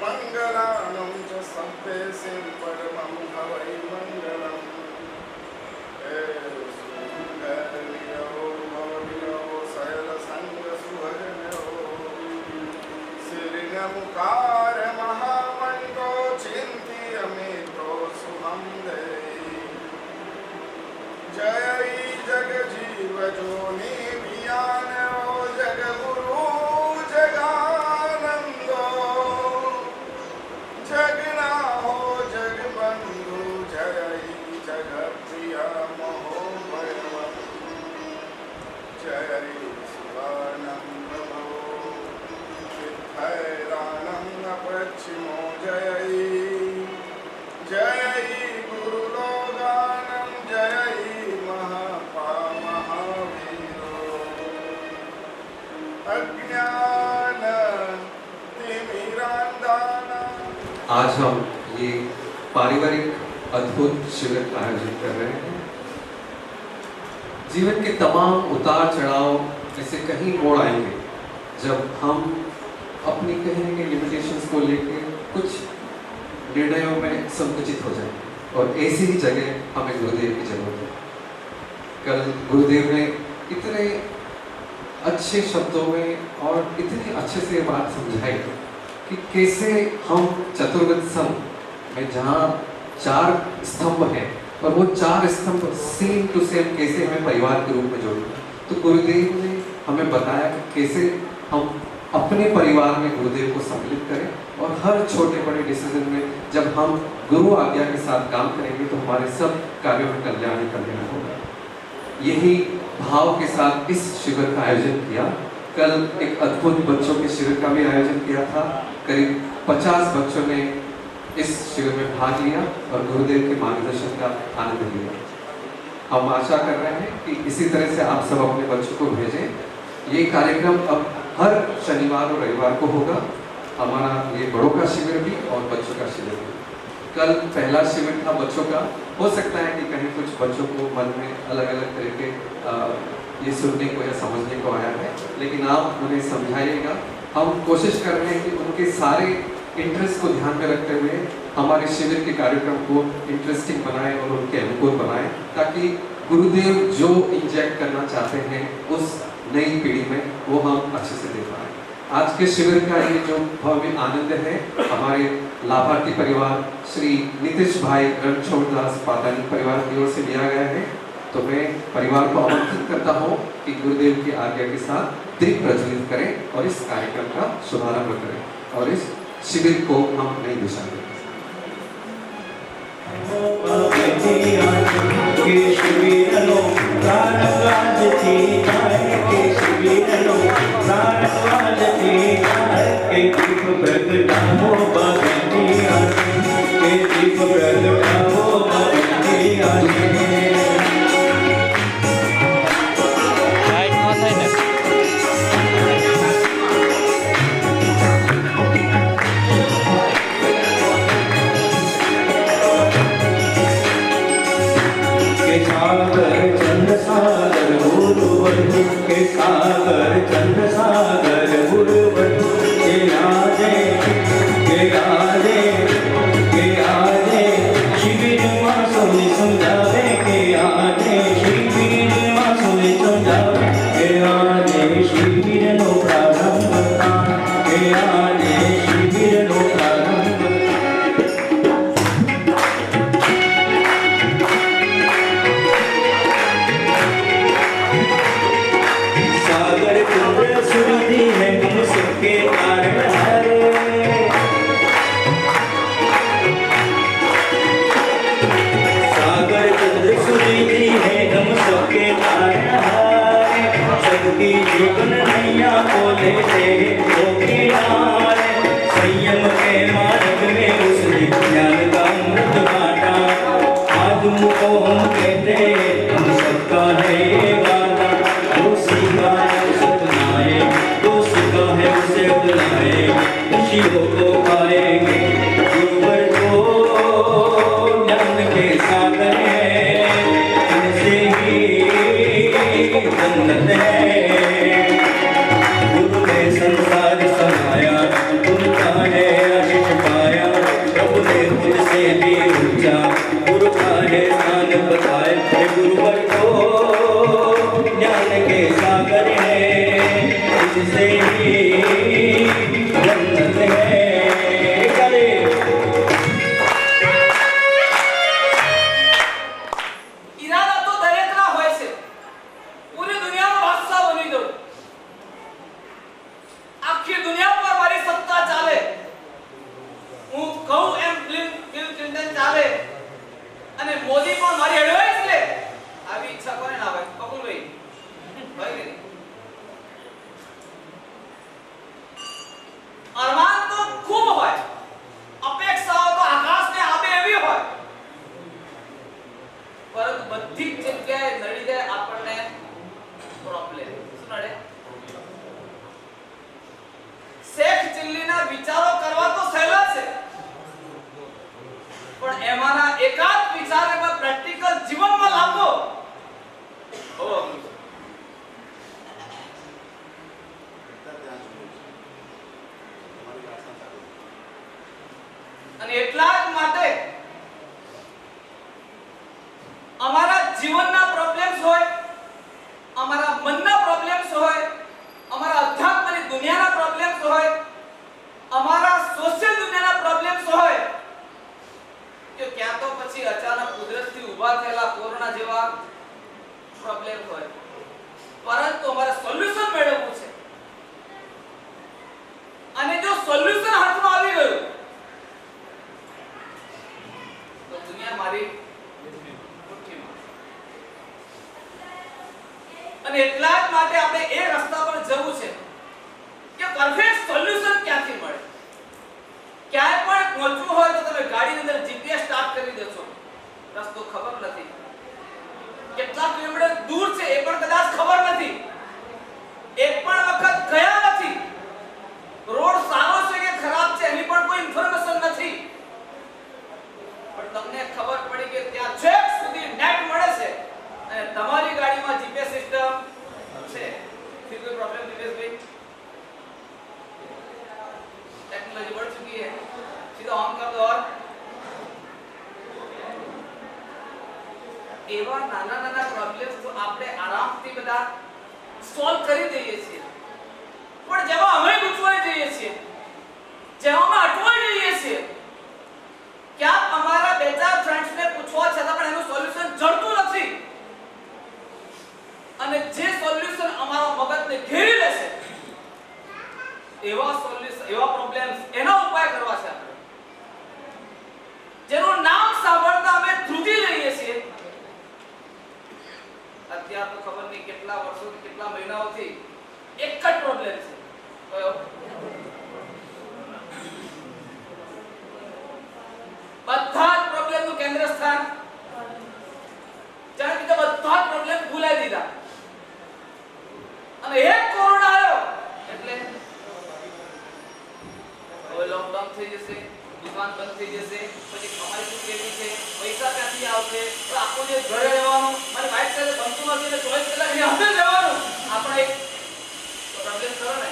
मंगलानं च संपेसिं परमं हवै मंगलम् सुंदरियो भवनियो शैलसंगसुहरियो श्रीनमुकार महामन्त्रो चिन्त्यमितो शुभं देहि जय जगजीवजोनि वियानो जगगुरु जगानन्दो जगना हो जगबंधु जय जगप्रिय महोभयवं जय शिवानंद भो चित्तैरानंद पश्चिमो जय जय गुरुलोगानं जय महापा महावीरो अज्ञान तिमिरांधाना। आज हम ये पारिवारिक अद्भुत शिविर का आयोजन कर रहे हैं। जीवन के तमाम उतार चढ़ाव ऐसे कहीं मोड़ आएंगे जब हम अपनी कहीं न कहीं लिमिटेशंस को लेकर कुछ निर्णयों में संकुचित हो जाए, और ऐसी ही जगह हमें गुरुदेव की जरूरत है। कल गुरुदेव ने इतने अच्छे शब्दों में और इतनी अच्छे से बात समझाई कि कैसे हम चतुर्विध संघ में जहाँ 4 स्तंभ हैं और वो 4 स्तंभ सेम टू सेम कैसे हमें परिवार के रूप में जोड़ना। तो गुरुदेव ने हमें बताया कि कैसे हम अपने परिवार में गुरुदेव को सम्मिलित करें और हर छोटे बड़े डिसीजन में जब हम गुरु आज्ञा के साथ काम करेंगे तो हमारे सब कार्यों में कल्याण ही कल्याण होगा। यही भाव के साथ इस शिविर का आयोजन किया। कल एक अद्भुत बच्चों के शिविर का भी आयोजन किया था। करीब 50 बच्चों ने इस शिविर में भाग लिया और गुरुदेव के मार्गदर्शन का आनंद लिया। हम आशा कर रहे हैं कि इसी तरह से आप सब अपने बच्चों को भेजें। ये कार्यक्रम अब हर शनिवार और रविवार को होगा। हमारा ये बड़ों का शिविर भी और बच्चों का शिविर भी। कल पहला शिविर था बच्चों का। हो सकता है कि कहीं कुछ बच्चों को मन में अलग अलग तरह के ये सुनने को या समझने को आया है, लेकिन आप उन्हें समझाइएगा। हम कोशिश कर रहे हैं कि उनके सारे इंटरेस्ट को ध्यान में रखते हुए हमारे शिविर के कार्यक्रम को इंटरेस्टिंग बनाएं और उनके अनुकूल बनाएं, ताकि गुरुदेव जो इंजेक्ट करना चाहते हैं उस नई पीढ़ी में वो हम अच्छे से दे पाएं। आज के शिविर का ये जो भव्य आनंद है हमारे लाभार्थी परिवार श्री नीतीश भाई रणछोड़दास पातानी परिवार की ओर से लिया गया है। तो मैं परिवार को आमंत्रित करता हूँ कि गुरुदेव की आज्ञा के साथ दीप प्रज्वलित करें और इस कार्यक्रम का शुभारंभ करें और इस शिविर को हम नई दिशा दें। दीप થઈ જશે, પછી અમારી શું કેવી છે, પૈસા ક્યાંથી આવશે, તો આખો જે ઘરે રહેવાનું, મારી વાઈફ સાથે બનતું નથી એટલે 24 કલાક એની હાથે જ રહેવાનું, આપણે એક પ્રોબ્લેમ કરો ને.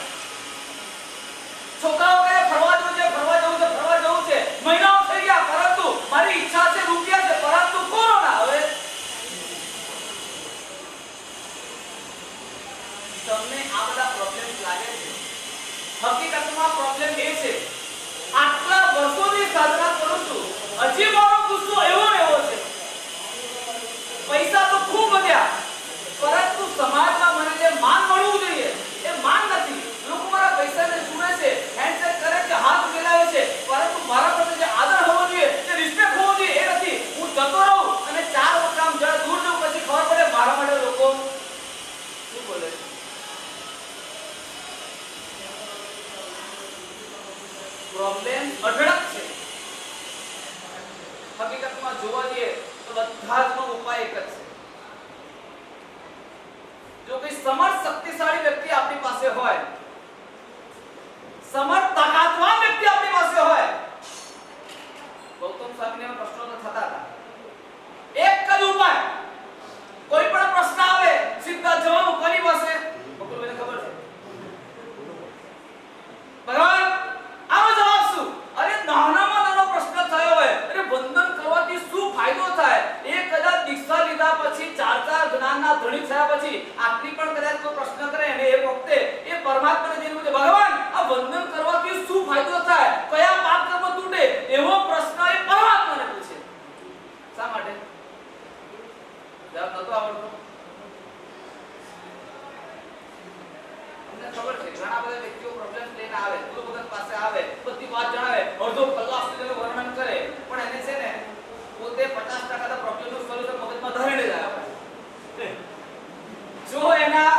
છોકરાઓ કહે ફરવા જવું છે, ફરવા જવું છે, ફરવા જવું છે, મહિનાઓ થઈ ગયા, પરંતુ મારી ઈચ્છા છે, રૂપિયા છે, પરંતુ કોરોના. હવે તમને આ બધા પ્રોબ્લેમ લાગે છે, હકીકતમાં પ્રોબ્લેમ એ છે, આટલા વર્ષોથી સાધના કરું છું, હજી મારો ગુસ્સો એવો છે, પૈસા તો ખૂબ વધ્યા, પરંતુ સમાજમાં મને જે માન મળવું જોઈએ એ માન નથી. લોકો મારા પૈસાને જુએ છે, હેન્ડશેક કરે છે, હાથ મિલાવે છે, પરંતુ મારા પ્રત્યે જે આદર હોવો જોઈએ, જે રિસ્પેક્ટ હોવો જોઈએ એ નથી. હું જતો રહું અને 4 વખત જરા દૂર જઉં, પછી ખબર પડે મારા માટે લોકો શું બોલે છે. પ્રોબ્લેમ અઢળક છે. હકીકતમાં જોવા જઈએ તો બધા જ નો ઉપાય એક જ છે. જો કોઈ સમર્થ શક્તિશાળી વ્યક્તિ આપણી પાસે હોય, સમર્થ તાકાતવાન વ્યક્તિ આપણી પાસે હોય, ગૌતમ સ્વામીને પ્રશ્નો તો થતા હતા, એક જ ઉપાય, કોઈ પણ પ્રશ્ન આવે સીધા જવાબ કોની પાસે? બકુલભાઈને ખબર છે, ભગવાન આનો જવાબ શું? અરે નાનામાં નાનો પ્રશ્ન થયો હોય, અરે વંદન કરવાથી શું ફાયદો થાય? એ કદાચ દીક્ષા લીધા પછી 4 જ્ઞાનના ધણી થયા પછી આટલી પણ કદાચ કોઈ પ્રશ્ન કરે અને એ વખતે એ પરમાત્માને જઈને પૂછે, ભગવાન આ વંદન કરવાથી શું ફાયદો થાય, કયા પાપ કર્મ તૂટે, એવો પ્રશ્ન એ પરમાત્માને પૂછે. શા માટે? જવાબ નતો આવડતો. અમને ખબર છે ઘણા બધા વ્યક્તિઓ પ્રોબ્લેમ લઈને આવે, ગુરુ ભગત પાસે આવે, બધી વાત જણાવે, અડધો કલાક સુધીનું વર્ણન કરે, પણ એને છે ને પોતે 50% ના પ્રોબ્લેમનું સોલ્યુશન મગજમાં ધરીને જ આવે. જો એના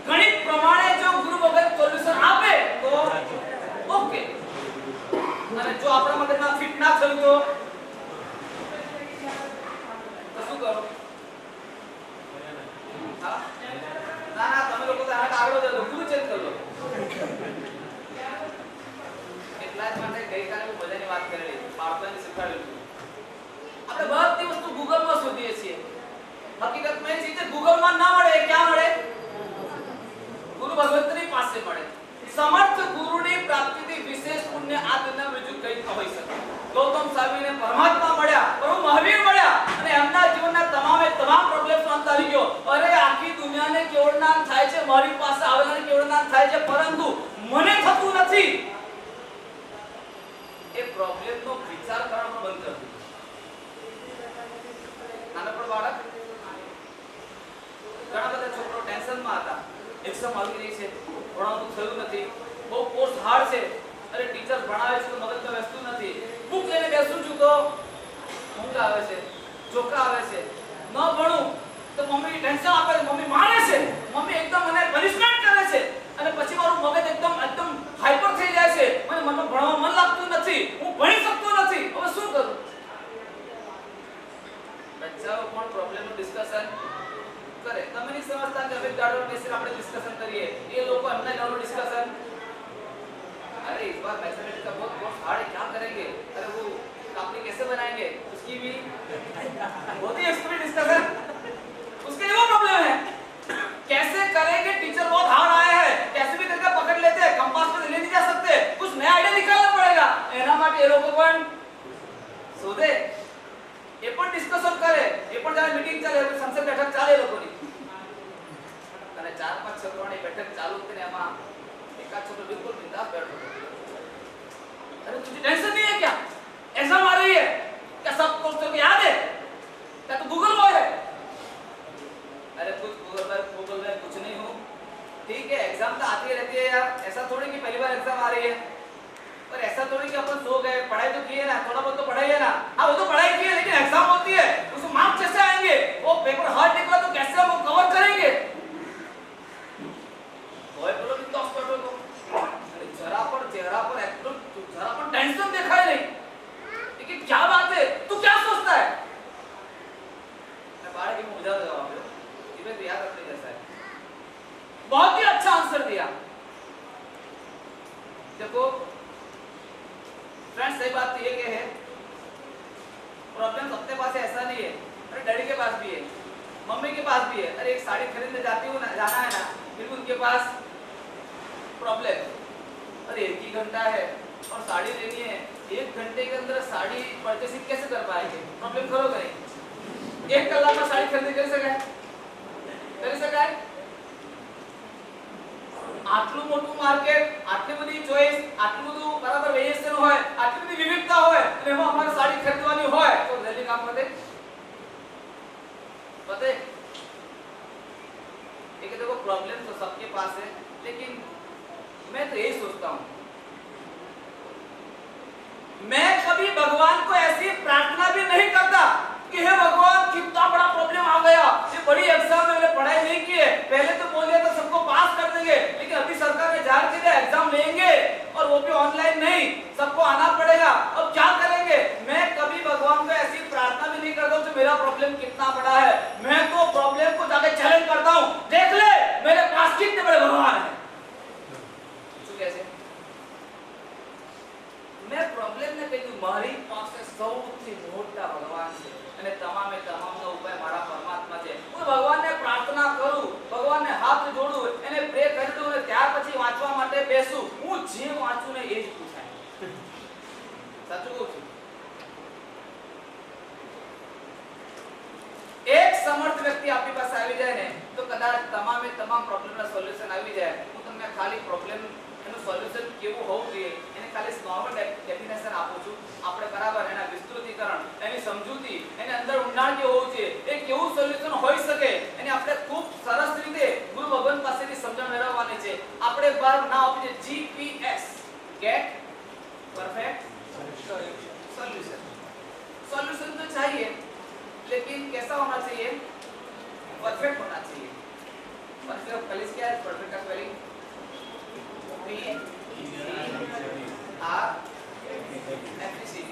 ગણિત પ્રમાણે જો ગુરુ ભગત સોલ્યુશન આપે તો ઓકે, અને જો આપણા મગજમાં ફિટ ના થયું તો શું કરો? હા ના તમે લોકો તો આગળ વધો, ગુરુ ચેન્જ કરો. એટલા જ માટે ગઈકાલે હું બધાની વાત કરેલી, બાળકોને શીખવાડેલું, આપણે બધી વસ્તુ ગૂગલમાં શોધીએ છીએ. હકીકતમાં એ ચીજ ગૂગલમાં ના મળે, ક્યાં મળે? ગુરુ ભગવંતની પાસે મળે. સમર્થ ગુરુની પ્રાપ્તિથી વિશેષ પુણ્ય આ દુનિયામાં બીજું કંઈ ન હોઈ શકે. ગૌતમ સ્વામીને પરમાત્મા મળ્યા, પ્રભુ મહાવીર મળ્યા, અને એમના જીવનના તમામ પ્રોબ્લેમ્સનો અંત આવી ગયો. અરે આખી દુનિયાને કેવળ જ્ઞાન થાય છે, મારી પાસે આવેલાને કેવળ જ્ઞાન થાય છે, પરંતુ મને થતું નથી. એ પ્રોબ્લેમનો વિચાર કરવાનો બંધ કર. નાનકડો બાળક, ઘણા બધા છોકરો ટેન્શનમાં હતા, એક્ઝામ આવી રહી છે, ભણવાનું થયું નથી, બહુ કોર્સ હાર્ડ છે, અરે ટીચર ભણાવે છે તો મગજમાં બેસતું નથી, બુક લઈને બેસું છું તો ઊંઘ આવે છે, ચોકા આવે છે, ન ભણું તો મમ્મી ટેન્શન આપે છે, મમ્મી મારે છે, મમ્મી એકદમ મને પનિશમેન્ટ કરે છે, અને પછી મારું મગજ એકદમ હાઈપર થઈ જાય છે, મને મનમાં ભણવા મન લાગતું નથી, હું ભણી શકતો નથી. હવે શું કરું? બચ્ચાઓ પણ પ્રોબ્લેમનું ડિસ્કશન કરે. તમે નહીં સમજતા કે હવે ગાર્ડન બેસીને આપણે ડિસ્કશન કરીએ, એ લોકો એમના લેવલનું ડિસ્કશન, अरे इस बार मैथमेटिक्स का बहुत कोर्स हार्ड है, क्या करेंगे, अरे वो कापी कैसे बनाएंगे, उसकी भी बहुत ही एक्सपर्ट डिस्कशन. उसके लिए वो प्रॉब्लम है, कैसे करेंगे, टीचर बहुत हार्ड आया है, कैसे भी करके पकड़ लेते हैं, कंपास पे ले नहीं जा सकते, कुछ नया आइडिया निकालना पड़ेगा. एना માટે એ લોકો પણ શોધે, એ પણ ડિસ્કશન કરે, એ પણ જ્યારે મીટિંગ ચાલે, સંસદ બેઠક ચાલે એ લોકોની, અને 4-5 છોકરાઓની બેઠક ચાલુ થઈને એમાં एकाध छोटा बिल्कुल बिंदास बैठो. अरे तुझे टेंशन नहीं है क्या? एग्जाम आ रही है क्या? सब कुछ तो याद है क्या? तू गूगल बॉय है? अरे कुछ गूगल में कुछ नहीं हूँ. ठीक है, एग्जाम तो आती रहती है यार, ऐसा थोड़ी कि पहली बार एग्जाम आ रही है, पर ऐसा थोड़ी कि अपन सो गए, पढ़ाई तो की है ना, थोड़ा बहुत तो पढ़ाई है ना. हाँ वो तो पढ़ाई की है, लेकिन एग्जाम होती है, उसको मार्क्स कैसे आएंगे? वो पेपर हार्ड निकला तो कैसे हम कवर करेंगे? बोलो बिंदास बैठो तो. अरे जरा पर चेहरा पर एकदम जरा पर टेंशन दिखाई नहीं, लेकिन क्या बात है, तू क्या सोचता है? मैं बाहर की मुझे जवाब दो, इसे तो याद रखने जैसा है. बहुत ही अच्छा आंसर दिया. देखो फ्रेंड्स, सही बात तो ये कि है प्रॉब्लम सबके पास है ऐसा नहीं है। अरे डैडी के पास भी है, मम्मी के पास भी है। अरे एक साड़ी खरीदने जाती हूँ ना, जाना है ना, फिर उनके पास प्रॉब्लम। अरे 1 ही घंटा है और साड़ी लेनी है, 1 घंटे के अंदर साड़ी परचेसिंग कैसे कर पाएंगे? प्रॉब्लम करो करें 1 कलाक में साड़ी खरीदी कर सके આટલું મોટું માર્કેટ, આટલી બધી ચોઈસ, આટલું બધું બરાબર વેરિએશન હોય, આટલી બધી વિવિધતા હોય અને એમાં અમારે સાડી ખરીદવાની હોય તો જલ્દી કામ પતે ये कि देखो प्रॉब्लम तो सबके पास है, लेकिन मैं तो यही सोचता हूँ, मैं कभी भगवान को ऐसी प्रार्थना भी नहीं करता कि हे भगवान कितना बड़ा प्रॉब्लम आ गया, ये बड़ी एग्जाम में मैंने पढ़ाई नहीं की है, पहले तो बोल दिया था सबको पास कर देंगे, लेकिन अभी सरकार ने जान के एग्जाम लेंगे और वो भी ऑनलाइन नहीं, सबको आना पड़ेगा, अब क्या करेंगे? मैं कभी भगवान को ऐसी प्रार्थना भी नहीं करता कि मेरा प्रॉब्लम कितना बड़ा है। मैं तो प्रॉब्लम को जाके चैलेंज करता हूँ, देख ले मेरे पास कितने बड़े भगवान है। कैसे मैं प्रॉब्लम ने કહ્યું મારી પાસે સૌથી મોટા ભગવાન છે અને તમામે તમામનો ઉપાય મારા પરમાત્મા છે। હું ભગવાનને પ્રાર્થના કરું, ભગવાનને હાથ જોડું, એને પ્રે કરી દઉં અને ત્યાર પછી વાંચવા માટે બેસું। હું જે વાંચું ને એ જ પૂછાય। સાચું કહું છું। એક સમર્થ વ્યક્તિ આપણી પાસે આવી જાય ને તો કદાચ તમામે તમામ પ્રોબ્લેમના સોલ્યુશન આવી જાય। હું તમને ખાલી પ્રોબ્લેમ એનું સોલ્યુશન કેવું હોવું જોઈએ એને ખાલી નોર્મલ ડેફિનેશન આપું છું। આપણે બરાબર એના વિસ્તૃતીકરણ, એની સમજૂતી, એને અંદર ઊંડાણ કેવું હોવું જોઈએ, એ કેવું સોલ્યુશન હોઈ શકે એને આપણે ખૂબ સરસ રીતે ગુરુ ભગવાન પાસેથી સમજણ મેળવવાની છે। આપણે બાર નામ આપીએ GPS, get perfect solution. Solution तो चाहिए, लेकिन कैसा होना चाहिए? परफेक्ट होना चाहिए। परफेक्ट पहले क्या है? परफेक्ट का spelling P R F E C T।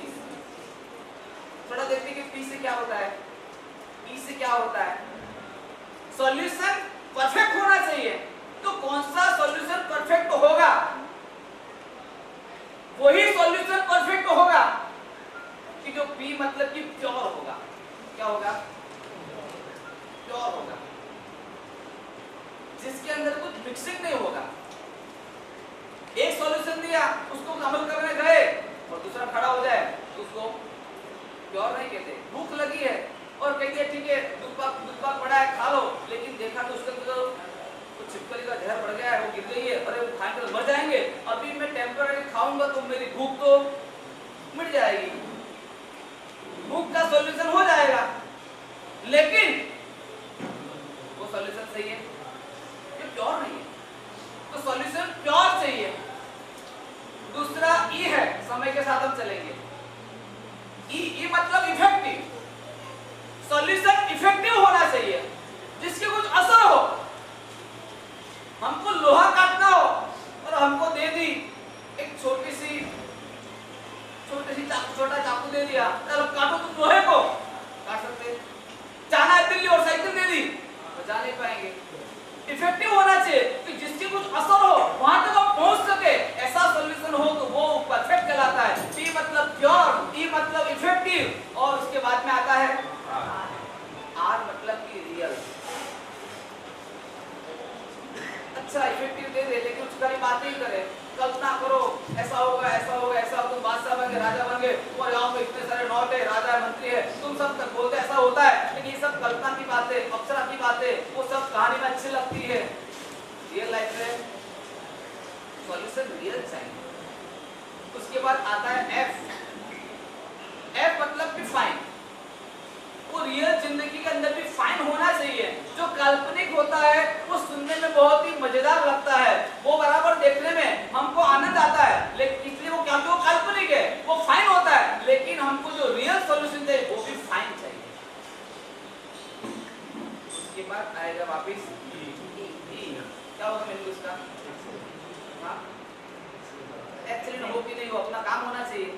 थोड़ा देखते हैं कि P से क्या होता है, E से क्या होता है। सॉल्यूशन परफेक्ट होना चाहिए, तो कौन सा सॉल्यूशन परफेक्ट होगा? वही सॉल्यूशन परफेक्ट होगा कि जो P मतलब कि प्योर होगा। क्या होगा? प्योर होगा, जिसके अंदर कुछ मिक्सिंग नहीं होगा। एक सॉल्यूशन दिया, उसको अमल करने गए और दूसरा खड़ा हो जाए तो उसको प्योर नहीं कहते। भूख लगी है और कहती है ठीक है दूध पाक पड़ा है खा लो, लेकिन देखा तो उसके अंदर तो छिपकली का जहर बढ़ गया है, वो गिर गई है, अरे वो खाने तो मर जाएंगे, अभी मैं टेम्पररी खाऊंगा तो मेरी भूख तो मिट जाएगी, भूख का सॉल्यूशन हो जाएगा, लेकिन वो सॉल्यूशन सही है? ये प्योर नहीं है, तो सॉल्यूशन प्योर चाहिए। दूसरा ई है, समय के साथ हम चलेंगे। ई मतलब इफेक्टिव। सॉल्यूशन इफेक्टिव होना चाहिए, जिसके कुछ असर हो। हमको लोहा काटना हो और हमको दे दी एक छोटा चाकू दे दिया, चलो काटो तुम लोहे को, काट सकते। जाना है दिल्ली और साइकिल दे दी तो जा नहीं पाएंगे। इफेक्टिव होना चाहिए कि जिसके कुछ असर हो वहां तक आप पहुंच सके, ऐसा सॉल्यूशन हो तो वो परफेक्ट कहलाता है। P मतलब प्योर, E मतलब इफेक्टिव और उसके बाद में आता है R मतलब कि रियल। अच्छा इफेक्टिव दे दे लेकिन उसकी खाली बातें ही करे, कल्पना करो ऐसा होगा ऐसा होगा ऐसा, तुम बादशाह बन गए राजा बन गए, तुम्हारे गांव में इतने सारे नौट है, राजा है मंत्री है, तुम सब तक बोलते ऐसा होता है, लेकिन ये सब कल्पना की बातें, अप्सरा की बातें, वो सब कहानी में अच्छी लगती है। रियल लाइफ में सॉल्यूशन रियल चाहिए। उसके बाद आता है F मतलब डिफाइन। वो रियल जिंदगी के अंदर भी फाइन होना चाहिए। जो काल्पनिक होता है वो सुनने में बहुत ही मजेदार लगता है, वो बराबर देखने में हमको आनंद आता है, लेकिन इसलिए वो क्या वो काल्पनिक है, वो फाइन होता है, लेकिन हमको जो रियल सॉल्यूशन चाहिए वो भी फाइन चाहिए। उसके बाद आएगा वापिस क्या होगा मेनू इसका? हाँ एक्चुअली हो कि नहीं हो, अपना काम होना चाहिए,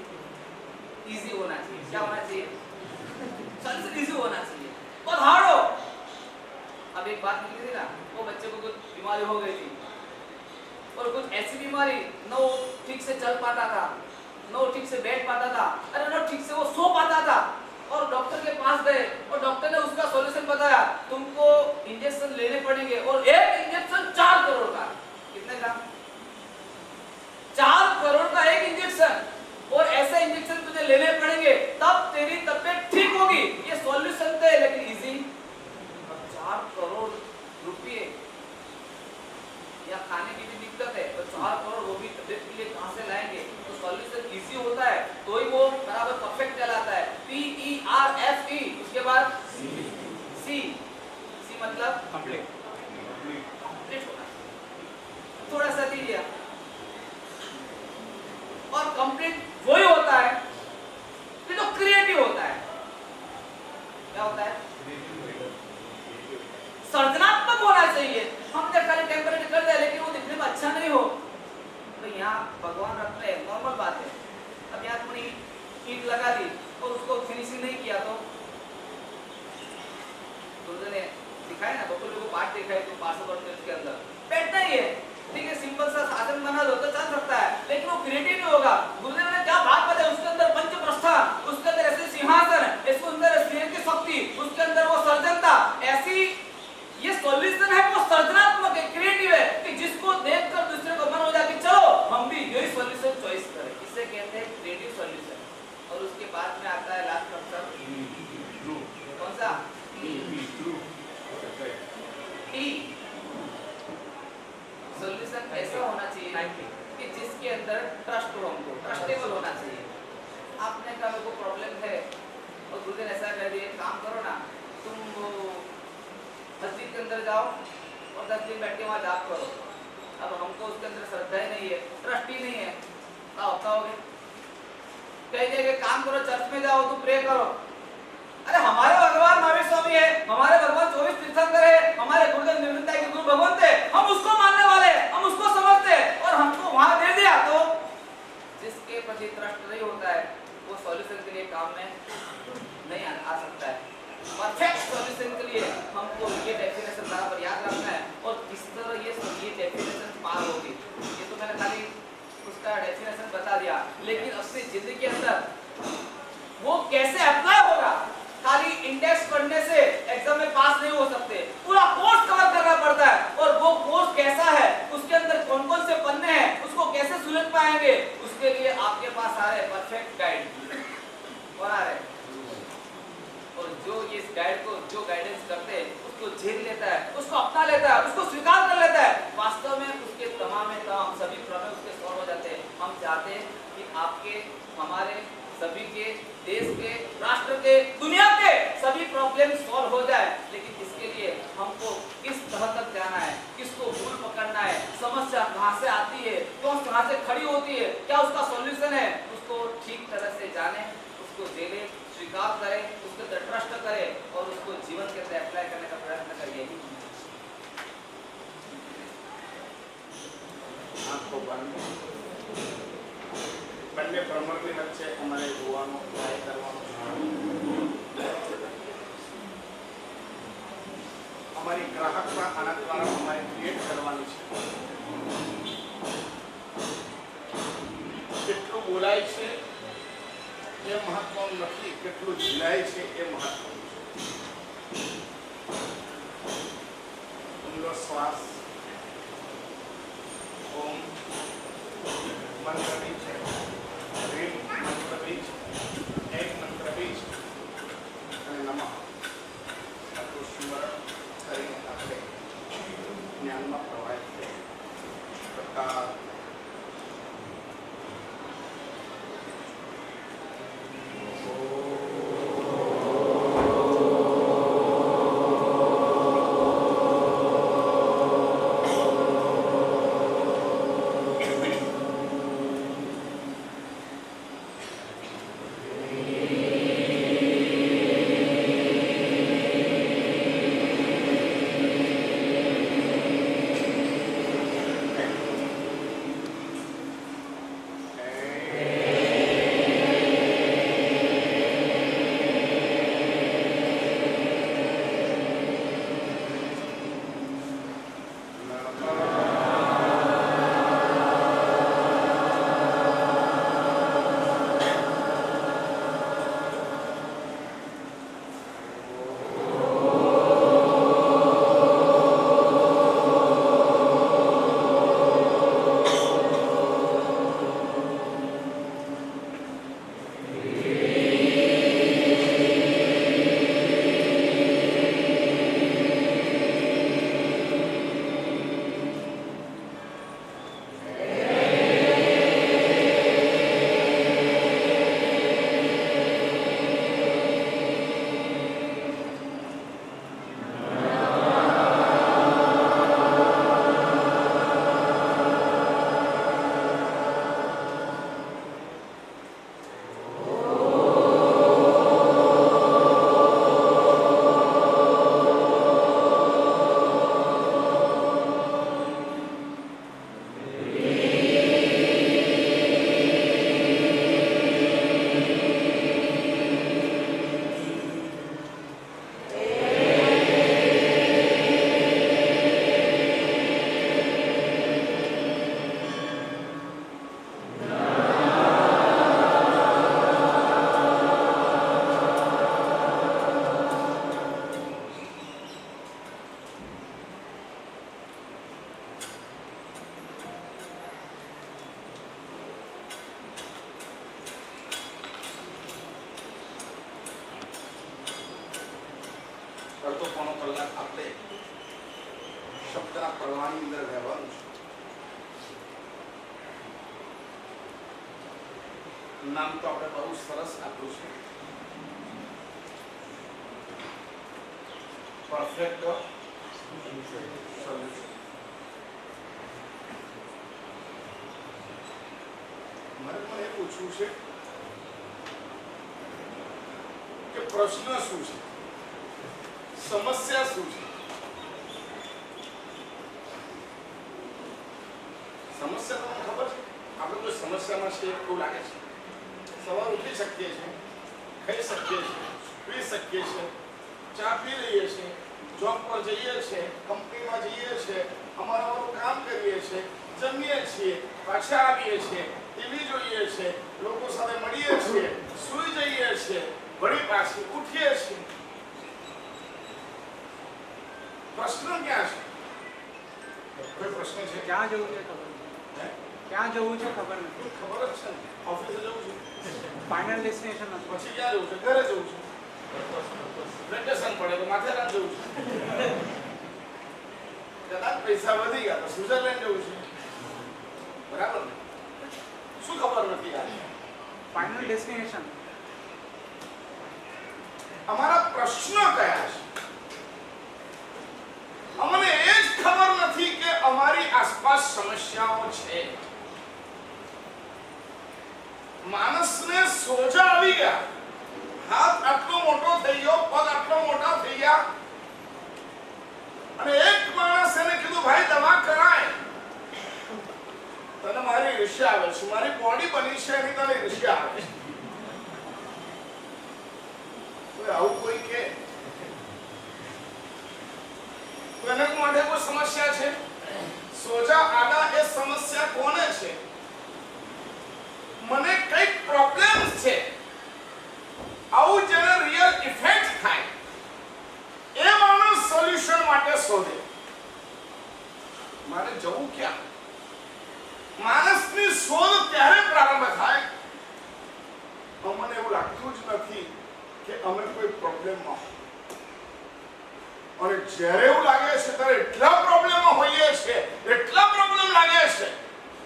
इजी होना चाहिए। क्या होना चाहिए? सॉल्यूशन इजी होना चाहिए। और हार्ड हो। अब एक बात निकली थी ना, वो बच्चे को कुछ बीमारी हो गई थी और कुछ ऐसी बीमारी न वो ठीक से चल पाता था, नो ठीक से बैठ पाता था, अरे नो ठीक से वो सो पाता था, और डॉक्टर के पास गए और डॉक्टर ने उसका सॉल्यूशन बताया, तुमको इंजेक्शन लेने पड़ेंगे, और एक इंजेक्शन 4 करोड़ का। कितने का? 4 करोड़ का एक इंजेक्शन, और ऐसे इंजेक्शन तुझे लेने पड़ेंगे तब तेरी तबीयत ठीक होगी। ये सॉल्यूशन थे, लेकिन इजी। अब 4 करोड़ रुपए या खाने की भी दिक्कत है, तो 4 करोड़ वो भी तबीयत के लिए कहां से लाएंगे? तो सॉल्यूशन इजी होता है तो ही वो बराबर परफेक्ट कहलाता है। PERFE, उसके बाद C मतलब कंप्लीट होना, थोड़ा सा दीजिए। और कंप्लीट वही होता है कि जो क्रिएटिव होता है। क्या होता है? सृजनात्मक होना चाहिए। हमने खाली टेम्परेरी कर दिया लेकिन वो दिखने में अच्छा नहीं हो, तो यहाँ भगवान रखते हैं, नॉर्मल बात है। अब यहाँ तुमने ईंट लगा दी और उसको फिनिशिंग नहीं किया तो गुरुदेव ने दिखाया ना, बकुल को पाठ दिखाए तो 500 वर्ष के अंदर बैठना ही है, ठीक है, सिंपल सा साधन बना दो तो चल सकता है, लेकिन वो क्रिएटिव नहीं होगा। गुरुदेव ने क्या बात बताई, उसके अंदर पंच प्रस्थान, उसके अंदर ऐसे सिंहासन, इसके अंदर स्नेह की शक्ति, उसके अंदर वो सर्जनता, ऐसी ये सॉल्यूशन है, वो सृजनात्मक है, क्रिएटिव है, कि जिसको देखकर दूसरे को मन हो जाए कि चलो हम भी यही सॉल्यूशन चॉइस करें। इसे कहते हैं क्रिएटिव सॉल्यूशन। और उसके बाद में आता है लास्ट आंसर, कौन सा? टी। सॉल्यूशन ऐसा होना चाहिए कि जिसके अंदर ट्रस्ट हो, हमको ट्रस्टेबल होना चाहिए। आपने कहा मेरे को प्रॉब्लम है और गुरुदेव ऐसा कह दिए, काम करो ना, तुम वो मस्जिद के अंदर जाओ और 10 दिन बैठ के वहाँ जाप करो। अब हमको उसके अंदर श्रद्धा ही नहीं है, ट्रस्ट ही नहीं है, क्या होता होगा? कह दिए काम करो, चर्च में जाओ, तुम प्रे करो। अरे हमारे भगवान महावीर स्वामी है, हमारे भगवान 24 तीर्थंकर है, हमारे गुरुदेव निर्विद्या के गुरु भगवंत है, हम उसको मानने वाले हैं, हम उसको समझते हैं, और हमको वहां दे दिया तो जिसके प्रति ट्रस्ट नहीं होता है वो सॉल्यूशन के लिए काम में नहीं आ सकता है। परफेक्ट सॉल्यूशन के लिए हमको ये डेफिनेशन बराबर याद रखना है, और किस तरह ये डेफिनेशन पार होगी। ये तो मैंने खाली उसका डेफिनेशन बता दिया, लेकिन अपनी जिंदगी के अंदर वो कैसे अप्लाई होगा? खाली इंडेक्स पढ़ने से एग्जाम में पास नहीं हो सकते, पूरा कोर्स कवर करना पड़ता है, और वो कोर्स कैसा है, उसके अंदर कौन कौन से पन्ने हैं, उसको कैसे सुलझ पाएंगे, उसके लिए आपके पास आ रहे परफेक्ट गाइड और आ रहे, और जो ये इस गाइड को जो गाइडेंस करते हैं उसको झेल लेता है, उसको अपना लेता है, उसको स्वीकार कर लेता है, वास्तव में उसके तमाम सभी प्रॉब्लम उसके सॉल्व हो जाते हैं। हम चाहते हैं कि आपके, हमारे सभी के, देश के, राष्ट्र के, दुनिया के सभी प्रॉब्लम सॉल्व हो जाए, लेकिन इसके लिए हमको किस तरह तक जाना है, किसको भूल पकड़ना है, समस्या कहाँ से आती है, क्यों कहाँ से खड़ी होती है, क्या उसका सॉल्यूशन है, उसको ठीक तरह से जाने, उसको झेले, स्वीकार करें, उसके अंदर ट्रस्ट करें और उसको जीवन के अंदर अप्लाई करने का प्रयत्न करिए। आपको બંને ભ્રમણની વચ્ચે અમારે જોવાનો ટ્રાય કરવાનો અમારી ગ્રાહકતા આના દ્વારા અમારે ક્રિએટ કરવાની છે। કેટલું બોલાય છે એ મહત્વનું નથી, કેટલું ઝીલાય છે એ મહત્વનું છે। ઊંડો શ્વાસ, ઓમ મંત્ર બીજ, રીમ મંત્ર બીજ, એક મંત્ર બીજ અને નમઃ આટલું સ્મરણ કરીને આપણે જ્ઞાનમાં પ્રવાહિત કરતા અડધો પોણો કલાક આપણે શબ્દના પ્રવાહની અંદર રહેવાનું છે. નામ તો આપણે બહુ સરસ આપ્યું છે, પરફેક્ટ સોલ્યુશન. મને એ પૂછવું છે કે પ્રશ્ન શું છે, સમસ્યા શું છે? સમસ્યા તમને ખબર છે? આપણે કોઈ સમસ્યામાં છે એવું લાગે છે? સવાર ઉઠી શકીએ છીએ, ખાઈ શકીએ છીએ, પી શકીએ છીએ, ચા પી લઈએ છીએ, જોબ પર જઈએ છીએ, કંપનીમાં જઈએ છીએ, અમારું કામ કરીએ છીએ, જમીએ છીએ, પાછા આવીએ છીએ, ટીવી જોઈએ છીએ, લોકો સાથે મળીએ છીએ, સૂઈ જઈએ છીએ, વળી પાછી ઉઠીએ છીએ. પ્રશ્ન ક્યાં છે? કોઈ પ્રશ્ન છે? ક્યાં જવું છે ખબર નથી. ક્યાં જવું છે ખબર નથી. ખબર જ છે ને, ઓફિસે જવું છે, ફાઇનલ ડેસ્ટિનેશન નથી. પછી ક્યાં જવું છે? ઘરે જવું છે, વેકેશન પડે તો માથેરાન જવું છે, કદાચ પૈસા વધી ગયા તો સ્વિટરલેન્ડ જવું છે. બરાબર ને? શું ખબર નથી યાર? Final destination. અમારા પ્રશ્નો કયા છે? અમને એ જ ખબર નથી કે અમારી આસપાસ સમસ્યાઓ છે. માણસને સોજા આવી ગયા, હાથ આટલો મોટો થઈ ગયો, પગ આટલો મોટા થઈ ગયા, અને એક માણસ એને કીધું ભાઈ દવા કરાય. તને મારી ઈર્ષ્યા આવે છે, મારી બોડી બની છે એની તને ઈર્ષ્યા આવે છે. આવું કોઈ કે એને માટે કોઈ સમસ્યા છે? સોજા આડા એ સમસ્યા કોને છે? મને કઈક પ્રોબ્લેમ છે, આવું જેને રિયલ ઇફેક્ટ થાય એ માણસ સોલ્યુશન માટે શોધે. મારે જવું ક્યાં? માણસની શોધ ત્યારે પ્રારંભ થાય અમને એવું લાગતું જ નથી કે અમે કોઈ પ્રોબ્લેમમાં હોય, અને જ્યારે એવું લાગે છે ત્યારે એટલા પ્રોબ્લેમમાં હોઈએ છે, એટલા પ્રોબ્લેમ લાગે છે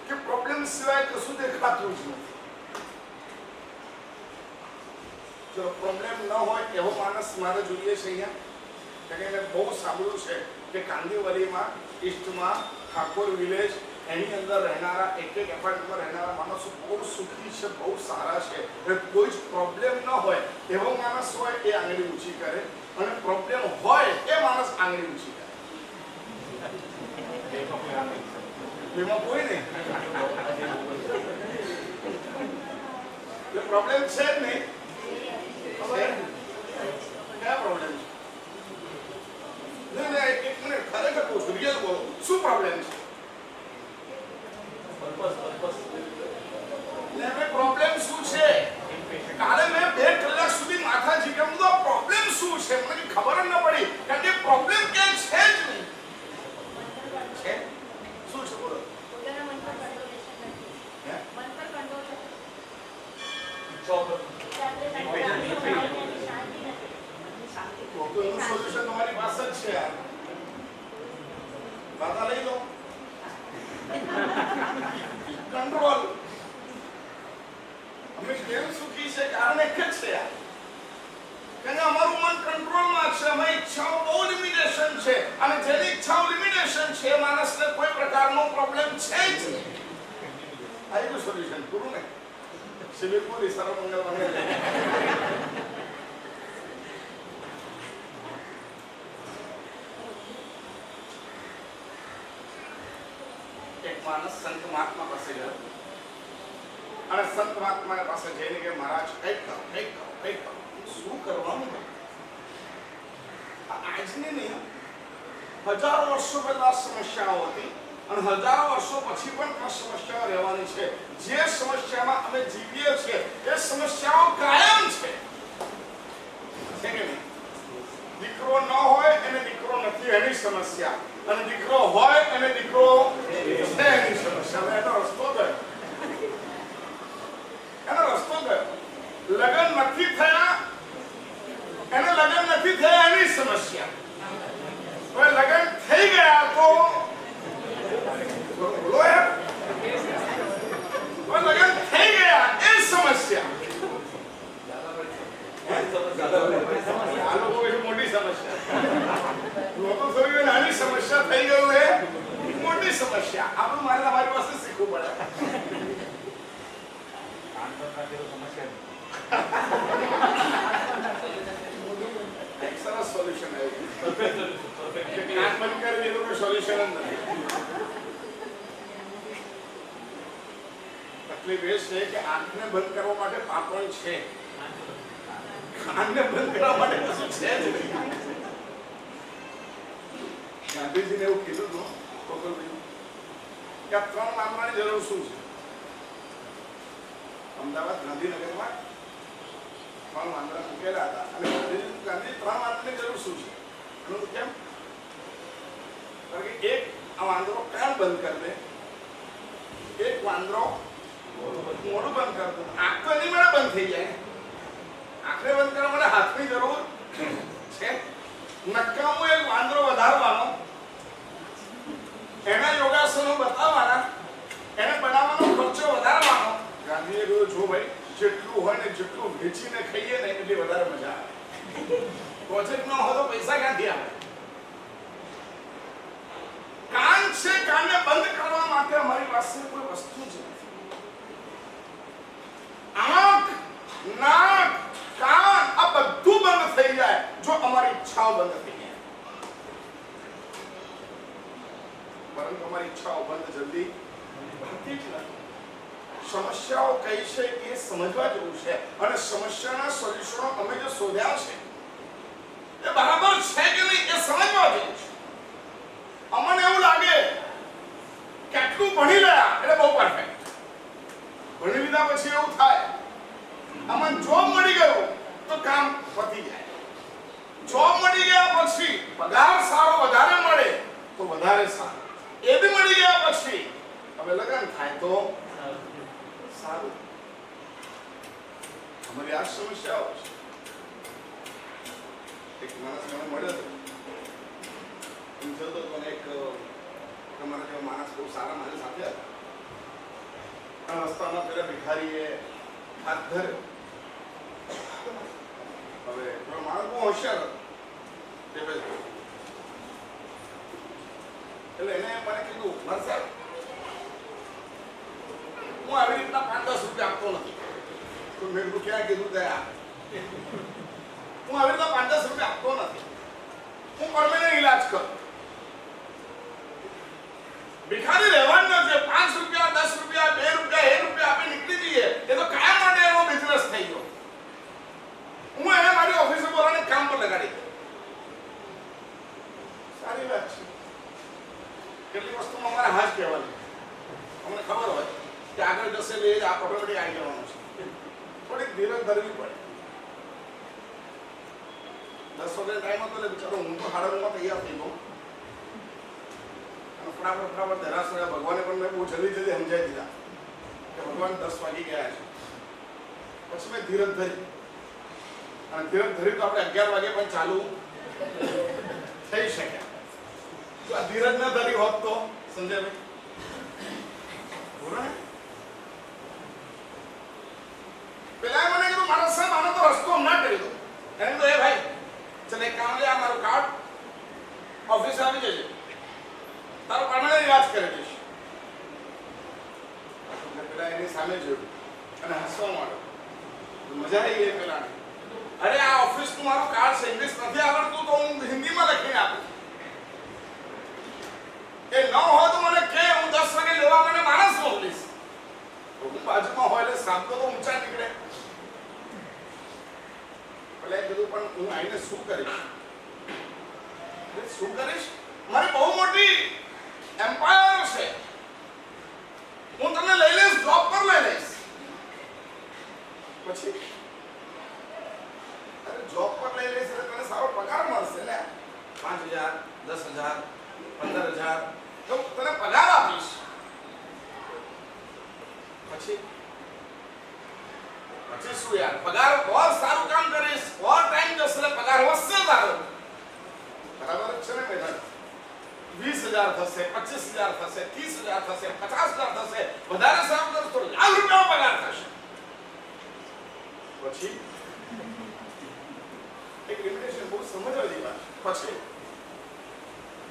કે પ્રોબ્લેમ સિવાય કશું દેખાતું જ નથી. જો પ્રોબ્લેમ ન હોય એવો માણસ મારે જોઈએ છે અહીંયા. કે મેં બહુ સાંભળ્યું છે કે કાંદીવલીમાં ઈસ્ટમાં ઠાકોર વિલેજ એની અંદર રહેનારા એક એપાર્ટમેન્ટમાં રહેનારા માણસો બહુ સુખી છે, બહુ સારા છે. કોઈ જ પ્રોબ્લેમ ન હોય એવો માણસ હોય એ આંગળી ઊંચી કરે, અને પ્રોબ્લેમ હોય એ માણસ આંગળી ઊંચી કરે. એમાં કોઈ નહીં, પ્રોબ્લેમ છે જ નહીં. ક્યાં પ્રોબ્લેમ છે? એક મિનિટ ખરેખર કહું છું, રિયલ બોલો, શું પ્રોબ્લેમ છે? પ્રોબ્લેમ શું છે? કાલે મેં 2 કલાક સુધી માથા ઝીકમ તો પ્રોબ્લેમ શું છે મને ખબર જ ન પડી, કારણ કે પ્રોબ્લેમ કે છે જ નહીં. છે શું છે બોલો? પોતાના મન પર કંટ્રોલ નથી. હે? મન પર કંટ્રોલ નથી. તો એનું સોલ્યુશન તમારી પાસે જ છે યાર. વાતા લઈ લો. કંટ્રોલ. અમે કેમ સુખી છે? કારણ એક જ છે યાર, કે અમારું મન કંટ્રોલમાં છે. અમારી ઈચ્છાઓ બહુ લિમિટેશન છે, અને જેની ઈચ્છાઓ લિમિટેશન છે માણસને કોઈ પ્રકારનો પ્રોબ્લેમ છે જ નહીં. આનું સોલ્યુશન પૂરું ને? શિબિરપુરી સર્વમંગલ મંગલ. એક માણસ સંત મહાત્મા પાસે ગયો, અને સંત મહાત્મા પાસે જઈને કે મહારાજ કંઈક કરો, કંઈક કરો, કંઈક કરો. શું કરવાનું? આજની નહીં, હજારો વર્ષો પહેલા સમસ્યાઓ હતી, અને હજારો વર્ષો પછી પણ આ સમસ્યાઓ રહેવાની છે. જે સમસ્યામાં અમે જીવીએ છીએ એ સમસ્યાઓ કાયમ છે. છે કે નહીં? દીકરો ન હોય એને દીકરો નથી એની સમસ્યા, અને દીકરો હોય એને દીકરો છે એની સમસ્યા. એનો રસ્તો ગયો, એનો રસ્તો ગયો. લગ્ન નથી થયા, એને લગ્ન નથી થયા એની સમસ્યા. આ થઈ ગયું એ મોટી સમસ્યા. આપણું મારે તમારી પાસે શીખવું પડે. એક સરસ સોલ્યુશન આવ્યું. કાન બંધ કરી દીધું કે સોલ્યુશન જ નથી. તકલીફ એ છે કે આંખને બંધ કરવા માટે પાપણ છે, કાનને બંધ કરવા માટે કશું છે જ નહીં. ગાંધીજીને એવું કીધું હતું કે આ ત્રણ માનવાની જરૂર શું છે? અમદાવાદ ગાંધીનગરમાં ત્રણ વાંદરા મૂકેલા હતા અને ગાંધી ત્રણ વાંદરાની જરૂર શું છે? એનું કેમ? કારણ કે એક આ વાંદરો કાન બંધ કરી દે, એક વાંદરો મોઢું બંધ કરી દે. આંખ તો એની માટે બંધ થઈ જાય. આંખને બંધ કરવા માટે હાથની જરૂર છે. નકામો એક વાંદરો વધારવાનો, એના યોગાસનો બતાવવાના, એને બનાવવાનો ખર્ચો વધારવાનો. ગાંધીએ કહ્યું જો ભાઈ જેટલું હોય ને જેટલું વેચીને ખાઈએ ને એટલી વધારે મજા આવે. પ્રોજેક્ટ ન હોય તો પૈસા ક્યાંથી આવે? કાન છે, કાનને બંધ કરવા માટે અમારી પાસે કોઈ વસ્તુ જ નથી. આંખ, નાક, કાન આ બધું બંધ થઈ જાય જો અમારી ઈચ્છાઓ બંધ થઈ જાય. પરંતુ અમારી ઈચ્છાઓ બંધ જલ્દી થતી જ નથી. સમસ્યાઓ કઈ છે એ સમજવા જેવું છે અને સમસ્યાના સોલ્યુશનો અમે જે શોધ્યા છે એ બરાબર છે કે નહીં એ સમજવા જેવું છે. અમને એવું લાગે કે આટલું ભણી ગયા એટલે બહુ પરફેક્ટ. ભણી લીધા પછી એવું થાય અમને જોબ મળી ગયો તો કામ પતી જાય. જોબ મળી ગયા પછી પગાર સારો વધારે મળે તો વધારે સારું. એ બી મળી ગયા પછી હવે લગન થાય તો સારું. અમારી આ સમસ્યાઓ છે. એક માણસ મને મળ્યો હતો, એમ જોતો હતો એક તમારા જેવા માણસ બહુ સારા મારી સાથે હતા. રસ્તામાં પેલા ભિખારીએ હાથ ધર્યો. હવે પેલો માણસ બહુ હોશિયાર હતો એટલે એને મને કીધું માર સાહેબ હું આવી રીતના 5-10 રૂપિયા આપતો નથી. તો મેં કીધું ક્યાં કીધું ત્યાં હું આવી રીતના 5-10 રૂપિયા આપતો નથી. હું પરમેનન્ટ ઈલાજ કરું. ભિખારી રહેવાનું નથી. 5 રૂપિયા 10 રૂપિયા 2 રૂપિયા 1 રૂપિયા આપી નીકળી જઈએ એ તો કાયમ માટે એનો બિઝનેસ થઈ ગયો. હું એને મારી ઓફિસે બોલાવીને કામ પર લગાડી દઉં. સારી વાત છે. કેટલી વસ્તુમાં અમારે હાજ કહેવાની. અમને ખબર હોય કે આગળ જશે એટલે આ ઓટોમેટિક આવી જવાનું છે. થોડીક ધીરજ ધરવી પડે. 10 વાગે ટાઈમ હતો એટલે બિચારો હું તો 9:30 તૈયાર થઈ ગયો અને ફટાફટ ધરાશ ભગવાને પણ મેં બહુ જલ્દી સમજાવી દીધા કે ભગવાન 10 વાગી ગયા છે. પછી મેં ધીરજ ધરી અને ધીરજ ધરી તો આપણે 11 વાગે પણ ચાલુ થઈ શક્યા. તો આ ધીરજ ન ધરી હોત તો સંજયભાઈ બોલો ને. પેલા મને કીધું મારા સાહેબ આનો તો રસ્તો હમણાં કરી દો. એને તો એ ભાઈ ચલ એક કામ લે, આ મારું કાર્ડ ઓફિસે આવી જજે, તારો પરમેનન્ટ ઈલાજ કરી દઈશ. પેલા એની સામે જોયું અને હસવા માંડ્યો. મજા આવી ગઈ પેલા. અરે આ ઓફિસ નું મારું કાર્ડ છે, ઇંગ્લિશ નથી આવડતું તો હું હિન્દીમાં લખીને આપું. એ ન હોય તો મને કે હું 10 વાગે લેવા મને માણસ મોકલીશ. હું બાજુમાં હોય એટલે શબ્દો તો ઊંચા નીકળે. એટલે કીધું પણ હું આઈને શું કરીશ? શું કરીશ? મારી બહુ મોટી એમ્પાયર છે. હું તમને લઈ લઈશ, જોબ પર લઈ લઈશ. પછી અરે જોબ પર લઈ લઈશ એટલે તને સારો પગાર મળશે ને. 5,000 10,000 15,000 તો તને પગાર આપીશ. પછી શું યાર, પગાર ઓર સારું કામ કરીશ, ઓર ટાઈમ જશે એટલે પગાર વધશે તારો. બરાબર છે ને મેડમ? 20,000 થશે, 25,000 થશે, 30,000 થશે, 50,000 થશે, વધારે સારું કરશો તો લાખ રૂપિયાનો પગાર થશે. પછી એક લિમિટેશન બહુ સમજવા જેવી વાત. પછી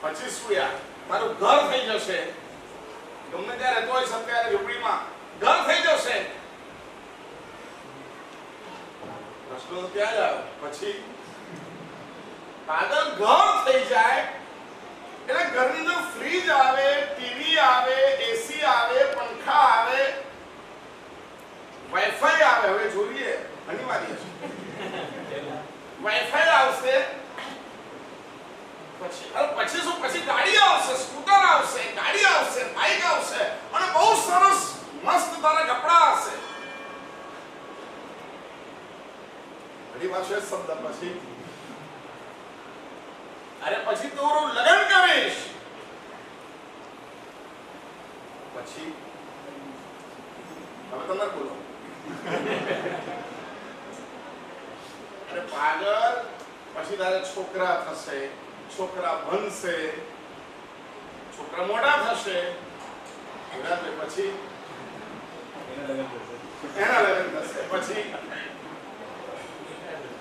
પછી શું યાર, તારું ઘર થઈ જશે, ગમે ત્યાં રહેતો હોય સત્યારે ઝૂંપડીમાં ઘર થઈ જશે. પ્રશ્ન તો ત્યાં જ આવ્યો. પછી પાગલ ઘર થઈ જાય એટલે ઘરની અંદર ફ્રીજ આવે, ટીવી આવે, એસી આવે, પંખા આવે, વાઈફાઈ આવે. હવે જોઈએ અનિવાર્ય છે વાઈફાઈ આવશે. પછી શું? પછી ગાડી આવશે, સ્કૂટર આવશે, ગાડી આવશે, બાઈક આવશે અને બહુ સરસ મસ્ત તારા કપડા હશે. ઘણી વાર છે શબ્દ પછી, અરે પછી તો લગ્ન કરીશ. પછી હવે તમે બોલો. અરે પાગલ, પછી તારે છોકરા થશે, છોકરા બનશે, છોકરા મોટા થશે, પછી એના લગ્ન થશે. પછી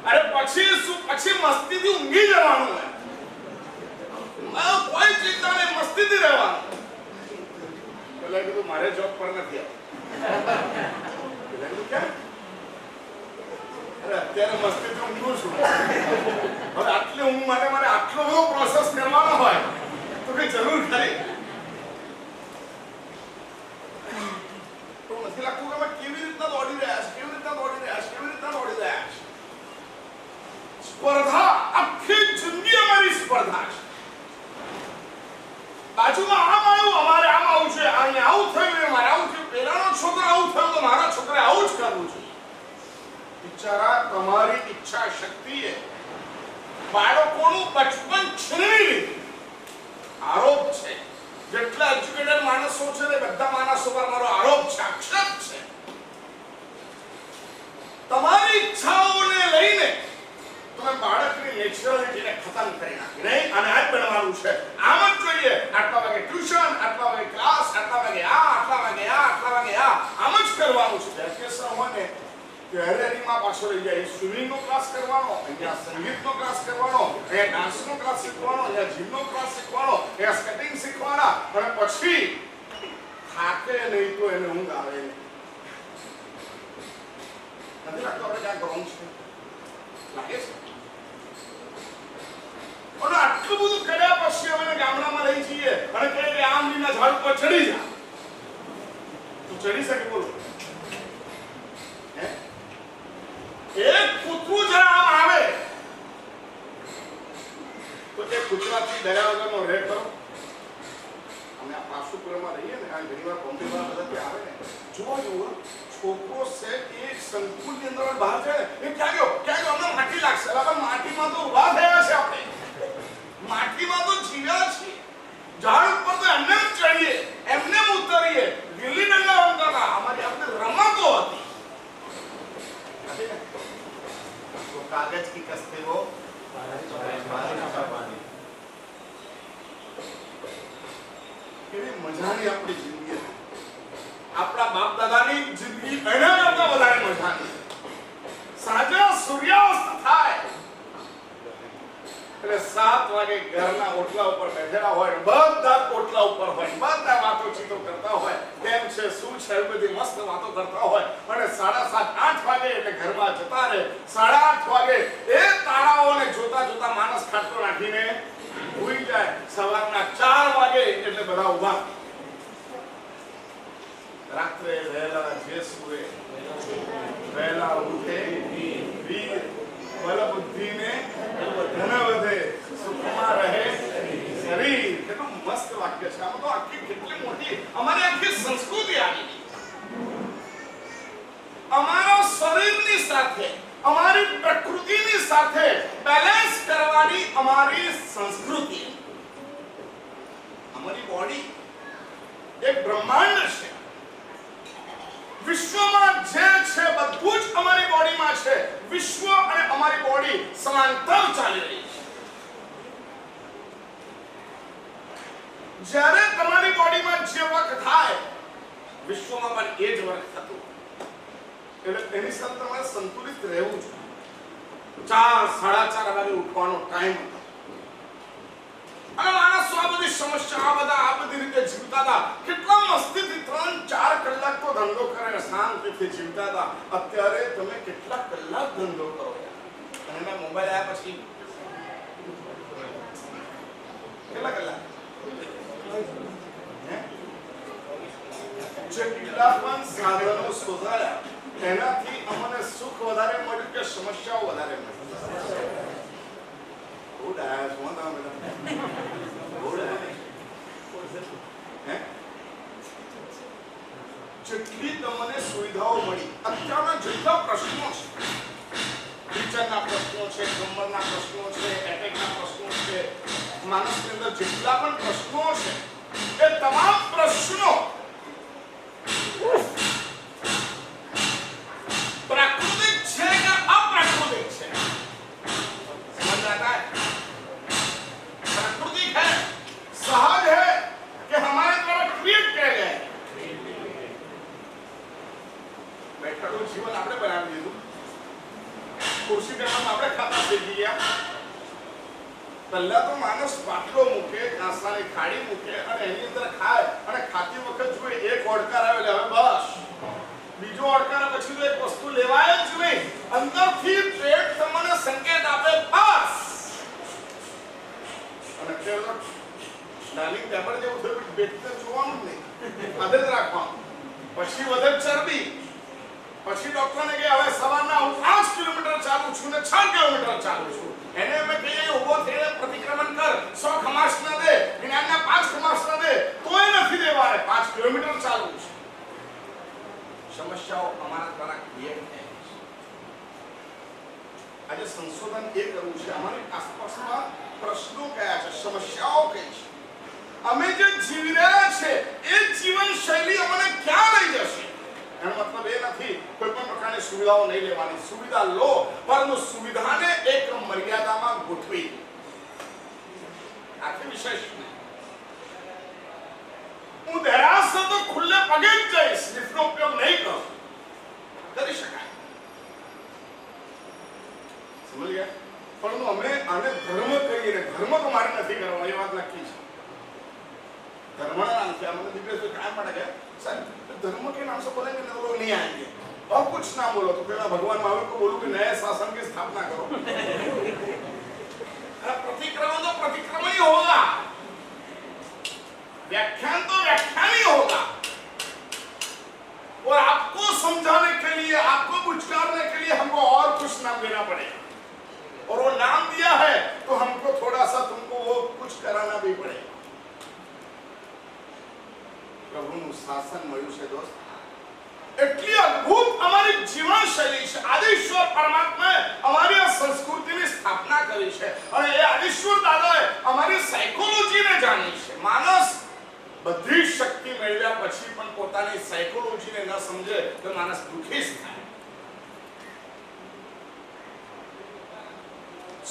અરે પછી શું? પછી મસ્તીથી ઊંઘી જવાનું હોય, કોઈ ચિંતા નહીં, મસ્તીથી રહેવાનું. પેલા કીધું મારે જોબ પર નથી આવતું. કેમ? અરે અત્યારે મસ્તીથી ઊંઘું છું. હવે આટલી ઊંઘ માટે મારે આટલો બધો પ્રોસેસ કરવાનો હોય તો કઈ જરૂર ખરી? તો નથી લાગતું કે અમે કેવી રીતના દોડી રહ્યા છે, કેવી રીતના દોડી રહ્યા છે, કેવી રીતના દોડી રહ્યા છે. સ્પર્ધા, આખી જિંદગી અમારી સ્પર્ધા છે. બાજુમાં આમ આવ્યું, અમારે આમ આવું છે, અહીંયા આવું થયું, મારે આવું થયું, પેલાનો છોકરો આવું થયું તો મારા છોકરાએ આવું જ કરવું છે. બિચારા તમારી ઈચ્છા શક્તિએ બાળકોનું બચપન છીનવી લીધું. આરોપ છે, જેટલા એજ્યુકેટેડ માણસો છે તે બધા માણસો પર મારો આરોપ છે, આક્ષેપ છે. તમારી ઈચ્છાઓને લઈને તમે બાળકની નેચરલિટીને ખતમ કરી નાખી. નહીં, અને આ જ બનવાનું છે, આમ જ જોઈએ. આટલા વાગે ટ્યુશન, આટલા વાગે ક્લાસ, આટલા વાગે આ, આટલા વાગે આ, આટલા વાગે આ, આમ જ કરવાનું છે. વેકેશન હોય ને ત્યારે એમાં પાછો લઈ જાય. સ્વિમિંગનો ક્લાસ કરવાનો, અહીંયા સંગીતનો ક્લાસ કરવાનો, અહીંયા ડાન્સનો ક્લાસ શીખવાનો, અહીંયા જીમનો ક્લાસ શીખવાનો, અહીંયા સ્કેટિંગ શીખવાના, અને પછી થાકે નહીં તો એને ઊંઘ આવે નહીં. નથી લાગતું આપણે ક્યાંક રોંગ છે? લાગે છે? અને આટલું બધું કર્યા પછી અમે ગામડામાં રહી જઈએ અને કહે કે આમલીના ઝાડ પર ચડી જા. તું ચડી શકે? બોલો. એક કૂતરું જરા આમ આવે તો એ કૂતરાથી ડર્યા વગરનો રહે ખરો? અમે આ પાસુપુરમાં રહીએ ને, આ ઘણી વાર બોમ્બે વાળા બધા ત્યાં આવે ને, જોવા જેવું છોકરો છે એ સંકુલની અંદર બહાર જાય ને, એ ક્યાં ગયો અમને માટી લાગશે. પણ માટીમાં તો ઉભા થયા છે, આપણે માટીમાં તો જીવ્યા છીએ. ઝાડ ઉપર તો એમને ચડીએ, એમને ઉતરીએ, ગિલ્લી ડંડા રમતા હતા, અમારી આપણે રમતો હતી. तो कागज की कसते वो કેવી મજાની આપણી જિંદગી, આપણા બાપ દાદાની જિંદગી એના કરતા વધારે મજાની. સાંજે સૂર્યાસ્ત થાય એટલે 7 વાગે ઘરના ઓટલા ઉપર બેઠેલા હોય, બધા ઓટલા ઉપર હોય, બધા વાતોચીતો કરતા હોય, કેમ છે, શું છે, બધી મસ્ત વાતો કરતા હોય. અને 7:30 8 વાગે એટલે ઘરમાં જતા રહે. 8:30 વાગે એ તારાઓને જોતા જોતા માણસ ખાટલો નાખીને સૂઈ જાય. સવારના 4 વાગે એટલે બધા ઊભા. રાત્રે વહેલા જે સૂવે વહેલા ઉઠે, વીર બલ બુદ્ધિને ધન વધે, સુખમાં રહે શરીર. કેટલું મસ્ત વાક્ય છે. આમાં તો આખી કેટલી મોટી અમારી આખી સંસ્કૃતિ આવી. અમારા શરીરની સાથે, અમારી પ્રકૃતિની સાથે બેલેન્સ કરવાની અમારી સંસ્કૃતિ. અમારી બોડી એક બ્રહ્માંડ છે. વિશ્વમાં જે છે બધું જ અમારી બોડીમાં છે. વિશ્વ અને અમારી બોડી સમાંતર ચાલી રહી છે. જ્યારે તમારી બોડીમાં જે વર્ક થાય, વિશ્વમાં પણ એ જ વર્ક થતું. એટલે એની સાથે તમારે સંતુલિત રહેવું જોઈએ. 4 સાડા 4 વાગે ઉઠવાનો ટાઈમ હતો અને માણસો સમસ્યા આ બધા આ બધી રીતે જીવતા હતા, કેટલા મસ્તીથી 3-4 કલાક તો ધંધો કરે, શાંતિથી જીવતા હતા. અત્યારે તમે કેટલા કલાક ધંધો કરો અને એના મોબાઈલ આવ્યા પછી કેટલા કલાક જેટલા પણ સાધનો શોધાયા એનાથી અમને સુખ વધારે મળ્યું કે સમસ્યાઓ વધારે મળી? ગુડ આયા છો તમે બધા, ગુડ આયા. જેટલી તમને સુવિધાઓ મળી, અત્યારના જેટલા પ્રશ્નો છે, કિચનના પ્રશ્નો છે, કમરના પ્રશ્નો છે, એટેકના પ્રશ્નો છે, માણસની અંદર જેટલા પણ પ્રશ્નો છે એ તમામ પ્રશ્નો प्राकृतिक है या अप्राकृतिक है? समझ आता है? प्राकृतिक है, सहज है कि हमारे द्वारा क्रिएट किए गए? बैठा जीवन आपने बनावी दीधું, ખુરશી ટેબલ આપણે ખાતા શીખી ગયા. પહેલા તો માણસ પાટલો મૂકે, કાંસાની ખાડી મૂકે અને એની અંદર ખાય અને ખાતી વખત જોઈ એક ઓડકાર આવે એટલે હવે બસ બીજો ઓડકાર પછી તો એક વસ્તુ લેવાય જ નહીં. અંદરથી પેટ તમને સંકેત આપે બસ. અને અત્યારે ડાર્લિંગ ટેબલ જેવું થયું, પેટને જોવાનું જ નહીં, આદત રાખવાનું. પછી વધે ચરબી, પછી ડોક્ટરને કહે હવે સવારના હું 5 કિલોમીટર ચાલું છું ને 6 કિલોમીટર ચાલું છું. એને અમે કહીએ ઉભો થઈને પ્રતિક્રમણ કર, 100 ખમાસ ન દે, જ્ઞાનના 5 ખમાસ ન દે, તોય નથી દેવાને. 5 કિલોમીટર ચાલવું છે. સમસ્યાઓ અમારા દ્વારા ક્રિએટ થાય છે. આજે સંશોધન એ કરવું છે અમારી આસપાસમાં પ્રશ્નો કયા છે, સમસ્યાઓ કઈ છે, અમે જે જીવી રહ્યા છે એ જીવન શૈલી અમને ક્યાં લઈ જશે. એનો મતલબ એ નથી કોઈ પણ પ્રકારની સુવિધાઓ નહીં લેવાની, સુવિધા લો, પરંતુ સુવિધાને એક મર્યાદામાં ગોઠવી. આથી વિશેષ હું દેરાસર તો ખુલ્લે પગે જ જઈશ, લિફ્ટનો ઉપયોગ નહીં કરું, કરી શકાય. સમજ ગયા? પરંતુ અમે આને ધર્મ કહીએ, ધર્મ તો મારે નથી કરવાનો, એ વાત નક્કી છે. धर्मना नाम से मतलब दिग्गज तो क्या पड़ा गया सर, धर्म के नाम से बोलेंगे तो लोग नहीं आएंगे. और कुछ ना बोलो तो फिर मैं भगवान महावीर को बोलूं कि नए शासन की स्थापना करो. प्रतिक्रमण तो प्रतिक्रमण ही होगा, व्याख्यान तो व्याख्यान ही होगा. और आपको समझाने के लिए, आपको बुझकारने के लिए हमको और कुछ नाम देना पड़ेगा. और वो नाम दिया है तो हमको थोड़ा सा तुमको वो कुछ कराना भी पड़ेगा. પ્રભુનું શાસન મળ્યું છે દોસ્ત. એટલી અદ્ભુત અમારી જીવન શૈલી છે. આદિશ્વર પરમાત્માએ અમારી આ સંસ્કૃતિની સ્થાપના કરી છે અને એ આદિશ્વર દાદાએ અમારી સાયકોલોજીને જાણી છે. માણસ બધી શક્તિ મેળવ્યા પછી પણ પોતાની સાયકોલોજીને ન સમજે તો માણસ દુઃખી જ થાય.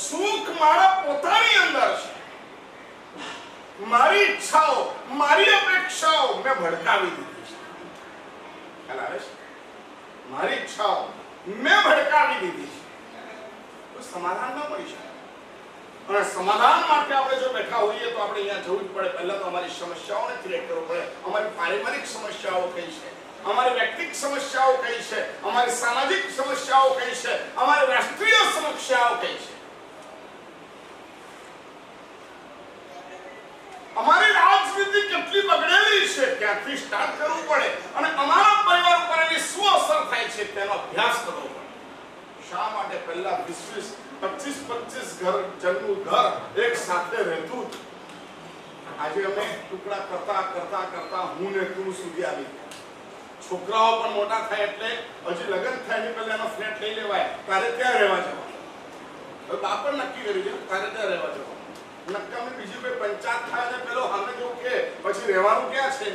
સુખ મારા પોતાની અંદર છે. મારી ઈચ્છાઓ, મારી અપેક્ષાઓ મેં ભડકાવી દીધી છે. ખ્યાલ આવે છે? મારી ઈચ્છાઓ મેં ભડકાવી દીધી છે. તો સમાધાન ન મળી શકે. અને સમાધાન માટે આપણે જો બેઠા હોઈએ તો આપણે અહીંયા જવું જ પડે. પહેલા તો અમારી સમસ્યાઓને ક્લિયર કરવો પડે. અમારી પારિવારિક સમસ્યાઓ કઈ છે, અમારી વ્યક્તિગત સમસ્યાઓ કઈ છે, અમારી સામાજિક સમસ્યાઓ કઈ છે, અમારી રાષ્ટ્રીય સમસ્યાઓ કઈ છે, અમારી રાજનીતિ કેટલી બગડેલી છે, ક્યાંથી સ્ટાર્ટ કરવું પડે અને અમારા પરિવાર ઉપર એની શું અસર થાય છે તેનો અભ્યાસ કરવો પડે. શા માટે પહેલા 20-25 ઘર જનનું ઘર એક સાથે રહેતું. આજે અમે ટુકડા કરતા કરતા કરતા હું ને તું સુધી આવી ગયા. છોકરાઓ પણ મોટા થાય એટલે હજી લગ્ન થાય ને પહેલા એનો ફ્લેટ લઈ લેવાય, તારે ત્યાં રહેવા જવાનું. હવે બાપ પણ નક્કી કરી દે તારે ત્યાં રહેવા જવાનું. નક્કામી બીજી કોઈ પંચાયત થાય ને પેલો સામે જેવું કે પછી રહેવાનું ક્યાં છે,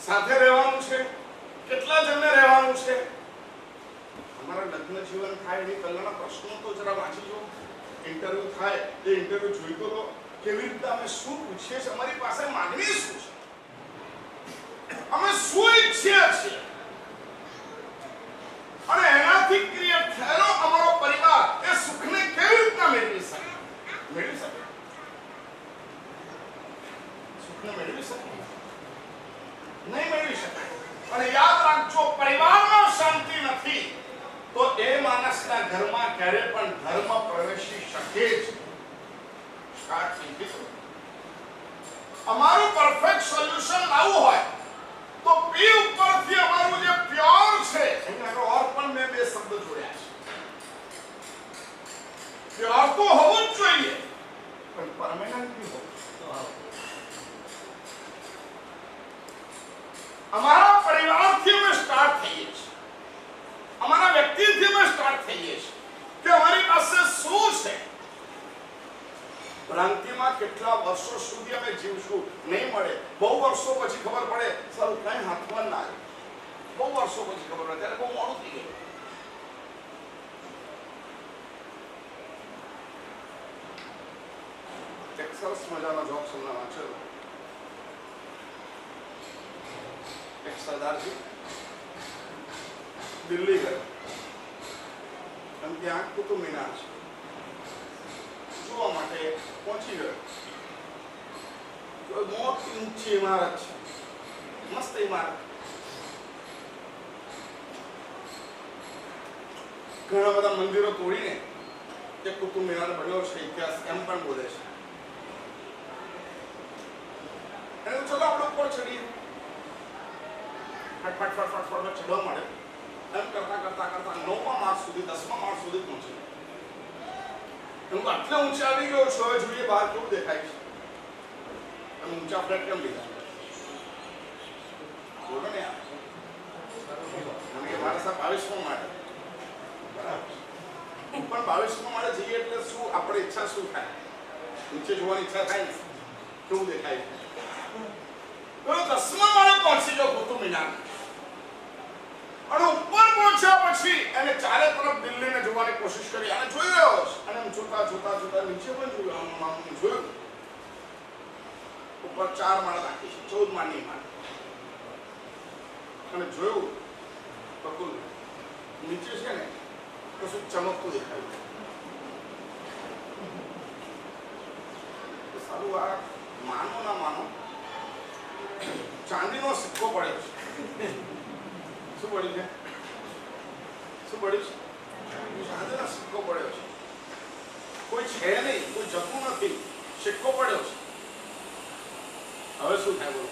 સાથે રહેવાનું છે, કેટલા જણને રહેવાનું છે. અમારા લગ્ન જીવન થાય એની પહેલાના પ્રશ્નો તો જરા વાંચી લો. ઇન્ટરવ્યુ થાય એ ઇન્ટરવ્યુ જોઈ તો લો. કેવી રીતે અમે શું પૂછીએ છીએ, અમારી પાસે માંગણી શું છે, અમે શું ઈચ્છીએ છીએ અને એનાથી ક્રિએટ થયેલો અમારો પરિવાર એ સુખને કેવી રીતના મેળવી શકે. અને યાદ રાખજો, પરિવારમાં શાંતિ નથી તો એ માણસના ઘરમાં ક્યારે પણ ધર્મ પ્રવેશી શકે જ. સ્ટાર્ટ થઈ ગયું. અમારું પરફેક્ટ સોલ્યુશન લાવવું હોય તો પી ઉપરથી અમારું જે પ્યોર છે એનો ઓર પણ મેં બે શબ્દ જોડ્યા છે. પ્યોર તો હોવું જ જોઈએ પણ પરમેનન્ટ બી હોવું. અમારા પરિવારથી અમે સ્ટાર્ટ થઈએ છીએ, અમારા વ્યક્તિથી અમે સ્ટાર્ટ થઈએ છીએ કે અમારી પાસે શું છે. ભ્રાંતિમાં કેટલા વર્ષો સુધી અમે જીવશું નહીં મળે. બહુ વર્ષો પછી ખબર પડે સર કઈ હાથમાં ના આવે. બહુ વર્ષો પછી ખબર પડે ત્યારે બહુ મોડું થઈ ગયું. એક સરસ મજાનો જોક હમણાં વાંચેલો. એક સરદારજી દિલ્હી ગયા અને ત્યાં કુતુબ મિનાર છે જોવા માટે પહોંચી ગયો. મોટી ઊંચી ઇમારત છે, મસ્ત ઇમારત. ઘણા બધા મંદિરો તોડીને તે કુતુબ મિનાર બન્યો છે. ઇતિહાસ એમ પણ બોલે છે. અને ચલો આપણે ઉપર ચડીએ. ફટફટ ફટફટ ફટફટ ચડવા મળે. એમ કરતા કરતા કરતા 9મા માળ સુધી 10મા માળ સુધી પહોંચી. હું આટલા ઊંચા આવી ગયો છું. હવે જોઈએ બહાર કેવું દેખાય છે. અને ઊંચા ફ્લેટ કેમ લીધા બોલો ને યાર. કે મારા સાહેબ 22મા માળે બરાબર. પણ 22મા માળે જઈએ એટલે શું આપણે ઈચ્છા શું થાય? નીચે જોવાની ઈચ્છા થાય ને કેવું દેખાય. તો 10મા માળે પહોંચી ગયો કુતુબ મિનાર. અને ઉપર પહોંચ્યા પછી એને ચારે તરફ દિલ્હીને જોવાની કોશિશ કરી અને જોઈ રહ્યો છે. અને જોતા જોતા જોતા નીચે પણ જોયું. આમ જોયું ઉપર 4 માળ બાકી છે, 14 માળની માળ. અને જોયું તો નીચે છે ને કશું ચમકતું દેખાયું. સારું આ માનો ના માનો ચાંદીનો સિક્કો પડ્યો છે. શું પડ્યું છે? શું પડ્યું છે? ચાંદીનો સિક્કો પડ્યો છે. કોઈ છે નહીં, કોઈ જતું નથી, સિક્કો પડ્યો છે. હવે શું થાય બોલો?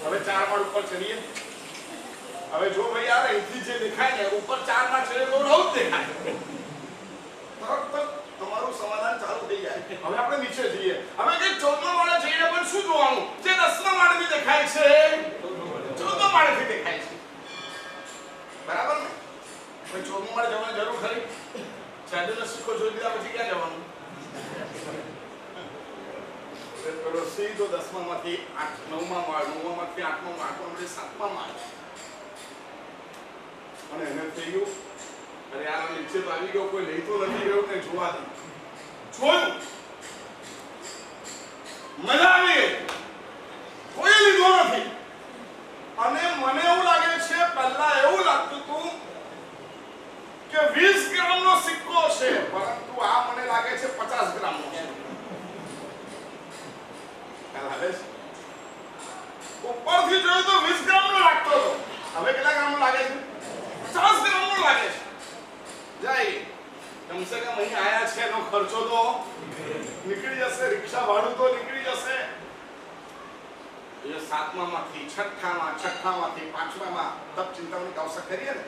હવે 4 માળ ઉપર ચડીએ. હવે જો ભાઈ યાર અહીંથી જે દેખાય ને ઉપર 4 માળ ચડે તો નવું જ દેખાય. તરત તમારું સમાધાન ચાલુ થઈ જાય. હવે આપણે નીચે જઈએ. હવે કે 14મા માળે જઈને પણ શું જોવાનું? જે 10મા માળેથી દેખાય છે 14મા માળેથી દેખાય છે. બરાબર ને? કોઈ 14મા માળે જવાની જરૂર ખરી? ચાંદીનો સિક્કો જોઈ લીધા પછી ક્યાં જવાનું? પેલો સીધો 10મા માંથી 9મા માળ, 9મા માંથી 8મા માળ, 8મા માંથી 7મા માળ. અને એને થઈ ગયું અરે યાર નીચે તો આવી ગયો, કોઈ લઈ તો નથી ગયો કે જોવા દે. જોયું, મજા આવી, કોઈ લીધો નથી. અને મને એવું લાગે છે પહેલા એવું લાગતું હતું કે 20 ગ્રામનો સિક્કો છે, પરંતુ આ મને લાગે છે 50 ગ્રામનો છે. ઉપરથી જોયું તો 20 ગ્રામનો લાગતો હતો. હવે કેટલા ગ્રામનો લાગે છે? 50 ગ્રામનો લાગે છે. જાય કમસે કમ અહીં આયા છે એનો ખર્ચો તો નીકળી જશે, રિક્ષા ભાડું તો નીકળી જશે. એ 7મા માંથી 6મા, 6માંથી 5મામાં તપ ચિંતામણી આવશ્યક કરીએ ને.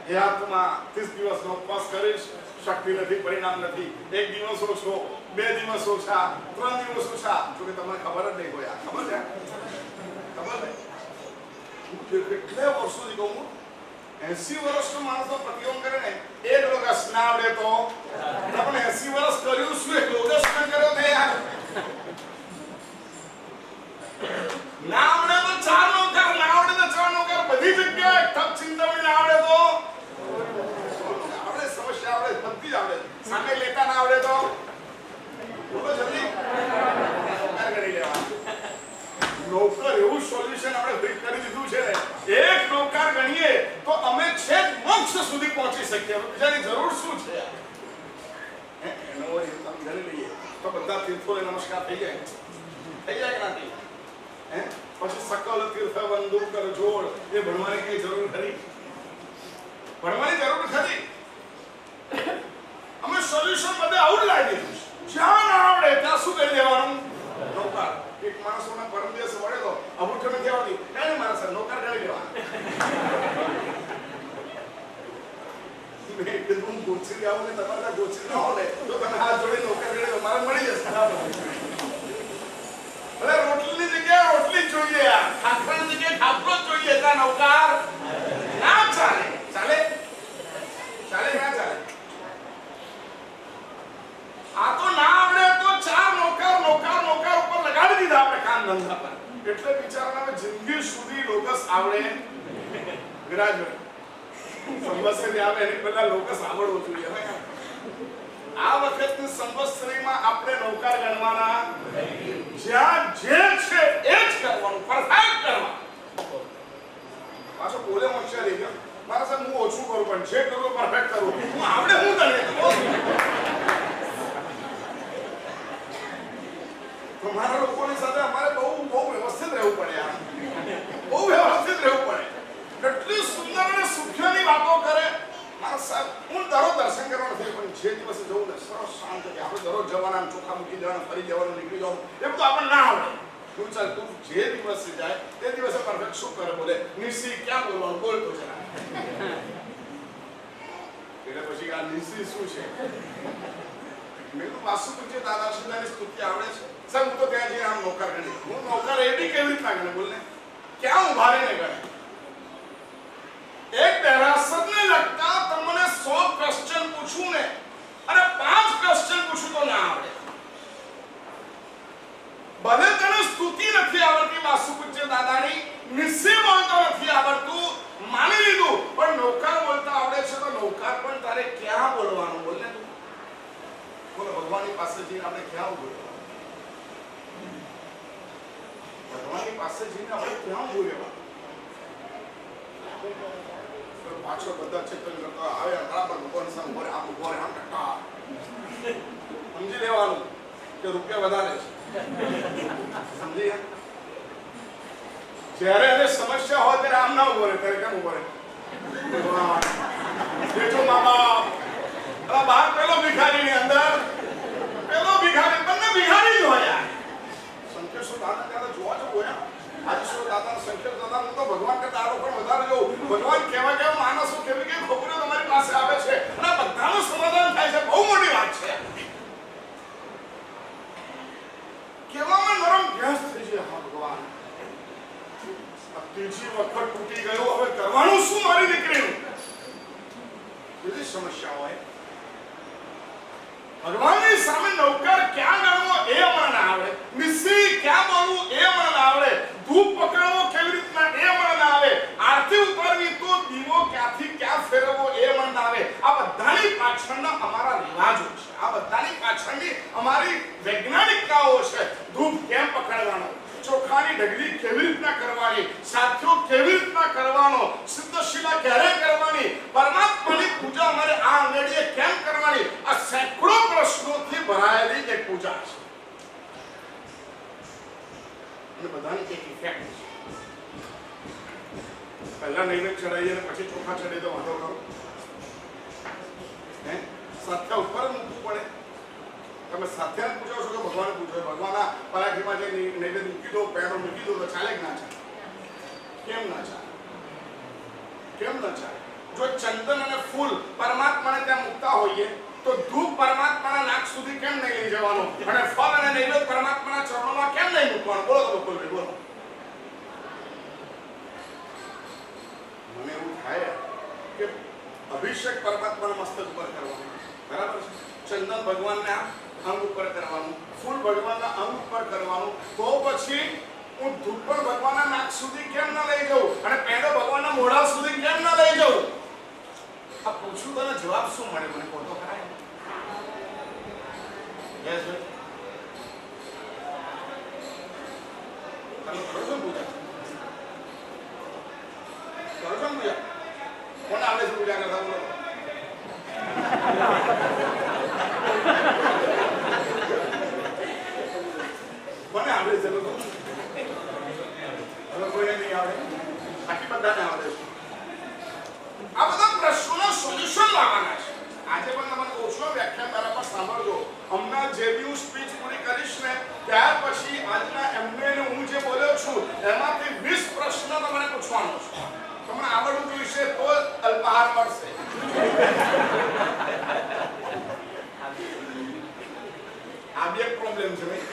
એ આત્મા 30 દિવસનો ઉપવાસ કરીશ, શક્તિ નથી, પરિણામ નથી. 1 દિવસ ઓછો, 2 દિવસ ઓછા, 3 દિવસ ઓછા. તો કે તમને ખબર જ નહીં હોય. ખબર છે? ખબર નહીં. હું કેટલા વર્ષોથી કહું 80 વર્ષનો માણસો પ્રતિયોગ કરે ને 1 લોગસ ના આવડે તો આપણે 80 વર્ષ કર્યું શું? 1 લોગસ ના કર્યો તે યાર ના આવડે તો 4 નો કર, ના આવડે તો 4 નો કર. બધી જગ્યાએ તપ ચિંતામણી ના આવડે તો આપણે સમસ્યા આવડે, બધી જ આવડે. સામે લેતા ના આવડે તો બોલો જલ્દી નોકર કરી લેવા. નોકર એવું સોલ્યુશન આપણે ફિટ કરી દીધું છે ને, એક નોકર ગણીએ તો અમે છેક મોક્ષ સુધી પહોંચી શકીએ. બીજાની જરૂર શું છે? એનો તમે ગણી લઈએ તો બધા તીર્થોને નમસ્કાર થઈ જાય. થઈ જાય કે ના થઈ? પછી સકલ તીર્થ બંધુ કર જોડ એ ભણવાની કઈ જરૂર ખરી? ભણવાની જરૂર ખરી? અમે સોલ્યુશન બધે આવું લાવી દીધું છે. જ્યાં ના આવડે ત્યાં શું કરી દેવાનું? નૌકાર. એક માણસોના પરમ દિવસ વળે તો અમુક નથી આવતી, નહીં મારા સર નૌકાર કરી દેવા. મેં કીધું ગોચરી આવું ને તમારા ગોચરી ના હોય તો તમે હાથ જોડી નૌકાર કરી દો, મારે મળી જશે. અરે રોટલીની જગ્યાએ રોટલી જ જોઈએ યાર, ખાખરાની જગ્યાએ ખાખરો જ જોઈએ. ત્યાં નૌકાર ના ચાલે. ચાલે ચાલે ના ચાલે? આ તો ના આવડે તો ચાર નૌકાર નૌકાર નૌકાર ઉપર લગાડી દીધા આપણે કામ ધંધા પર. એટલે બિચારાને જિંદગી સુધી લોકસ આવડે વિરાજભાઈ સંવત્સરી આવે એની પહેલા લોકસ આવડવું જોઈએ. આ વખતની સંવત્સરીમાં આપણે નૌકાર ગણવાના, જ્યાં જે છે એ જ કરવાનું, પરફેક્ટ કરવાનું. પાછો બોલે હોશિયારી ગયો મારા સાહેબ હું ઓછું કરું પણ જે કરું પરફેક્ટ કરું. હું આવડે હું તને તમારા લોકોની સાથે અમારે બહુ વ્યવસ્થિત રહેવું પડે યાર, બહુ વ્યવસ્થિત રહેવું પડે. કેટલી સુંદર અને સુખ્યની વાતો કરે મારા સાહેબ. હું દરરોજ દર્શન કરવા નથી પણ જે દિવસે જવું ને સરસ શાંત કે આપણે દરરોજ જવાના ચોખા મૂકી દેવાના ફરી જવાનું નીકળી જવાનું એ બધું આપણને ના આવડે. તું ચાલ તું જે દિવસે જાય તે દિવસે પરફેક્ટ શું કરે બોલે નિશી ક્યાં બોલવાનું બોલતો છે એટલે પછી આ નિશી શું છે? મેં તો વાસુ પૂછે દાદાશ્રીની સ્તુતિ આવડે છે સર? હું તો ત્યાં જઈને આમ નૌકાર ગણી. હું નૌકાર એવી કેવી રીતના ગણે બોલને? ક્યાં ઉભા રહીને ગણે? એક દેરાસરને લગતા તમને 100 ક્વેશ્ચન પૂછું ને અને 5 ક્વેશ્ચન પૂછું તો ના આવડે. ભલે તને સ્તુતિ નથી આવડતી વાસુ પૂજ્ય દાદાની, નિશ્ચય બોલતા નથી આવડતું, માની લીધું, પણ નૌકાર બોલતા આવડે છે તો નૌકાર પણ તારે ક્યાં બોલવાનું બોલને? તું બોલો ભગવાનની પાસે જઈને આપણે ક્યાં બોલવાનું? ભગવાનની પાસે જઈને આપણે ક્યાં બોલવાનું? પાછો બધા ચેતન કરતા આવે બરાબર ભગવાન સામે બોલે આમ બોલે આમ ટકા સમજી લેવાનું કે રૂપિયા વધારે છે. સમજી ગયા? જ્યારે એને સમસ્યા હોય ત્યારે આમ ના ઉભો રહે, ત્યારે કેમ ઉભો રહે? ભગવાન બેઠો મા બાપ બહાર પેલો ભિખારી ની અંદર પેલો ભિખારી, બંને ભિખારી જ હોય યાર. સંકેશ્વર દાદા ત્યારે જોવા જવું હોય આજેશ્વર દાદા સંકેત દાદા હું તો ભગવાન કરતા આરો પણ વધારે જોઉં. ભગવાન કેવા કેવા માણસો કેવી કેવી ખબરો તમારી પાસે આવે છે અને બધાનું સમાધાન થાય છે. બહુ મોટી વાત છે. કેવામાં નરમ ગેસ થઈ છે. હા ભગવાન ત્રીજી વખત તૂટી ગયો, હવે કરવાનું શું મારી દીકરીનું? બધી સમસ્યા હોય. ભગવાનની સામે નૌકાર ક્યાં ગણવો એ મને ના આવડે, નિશ્ચય ક્યાં બોલવું એ મને ના આવડે, ધૂપ પકડવો કેવી રીતના એ મને ના આવે, આરતી ઉતારવી તો દીવો ક્યાંથી ક્યાં ફેરવવો એ મને ના આવે. આ બધાની પાછળના અમારા રિવાજો છે, આ બધાની પાછળની અમારી વૈજ્ઞાનિકતાઓ છે. ધૂપ કેમ પકડવાનો, ચોખાની ઢગલી કેવી રીતના કરવાની, સાથીઓ કેવી રીતના કરવાનો, સિદ્ધશિલા ક્યારે કરવાની, પરમાત્માની પૂજા અમારે આ આંગળીએ કેમ કરવાની, આ સેંકડો પ્રશ્નોથી ભરાયેલી એક પૂજા છે. અને બધાની એક ઇફેક્ટ છે. પહેલા નૈવેદ્ય ચડાવીએ અને પછી ચોખા ચડાવી દો વાંધો કરો? સાથ્ય ઉપર મૂકવું પડે. તમે સાથ્યાને પૂછો છો કે ભગવાન પૂછો? ભગવાનના પરાઠીમાં જે નૈવેદ્ય મૂકી દો, પેડો મૂકી દો તો ચાલે કે ના ચાલે? કેમ ના ચાલે? કેમ ના ચાલે? જો ચંદન અને ફૂલ પરમાત્માને ત્યાં મૂકતા હોઈએ તો ધૂપ પરમાત્માના નાક સુધી કેમ નહીં લઈ જવાનો અને ફળ અને નૈવેદ્ય પરમાત્માના ચરણોમાં કેમ નહીં મૂકવાનું? બોલો તો બકુલભાઈ બોલો. મને એવું થાય કે અભિષેક પરમાત્માના મસ્તક ઉપર કરવાનો, બરાબર છે? ચંદન ભગવાનના અંગ ઉપર કરવાનું, ફૂલ ભગવાનના અંગ ઉપર કરવાનું, તો પછી હું ધૂપ પણ ભગવાનના નાક સુધી કેમ ના લઈ જાઉં અને પેડો ભગવાનના મોઢા સુધી કેમ ના લઈ જાઉં? આ પૂછું તને જવાબ શું મળે? મને કહો તો ખરા. યસ ભાઈ, તમે કરો છો પૂજા? કરો છો પૂજા? કોને આવડે છે પૂજા કરતા? બોલો. કોને આવડે છે? બી એક પ્રોબ્લેમ છે ભાઈ.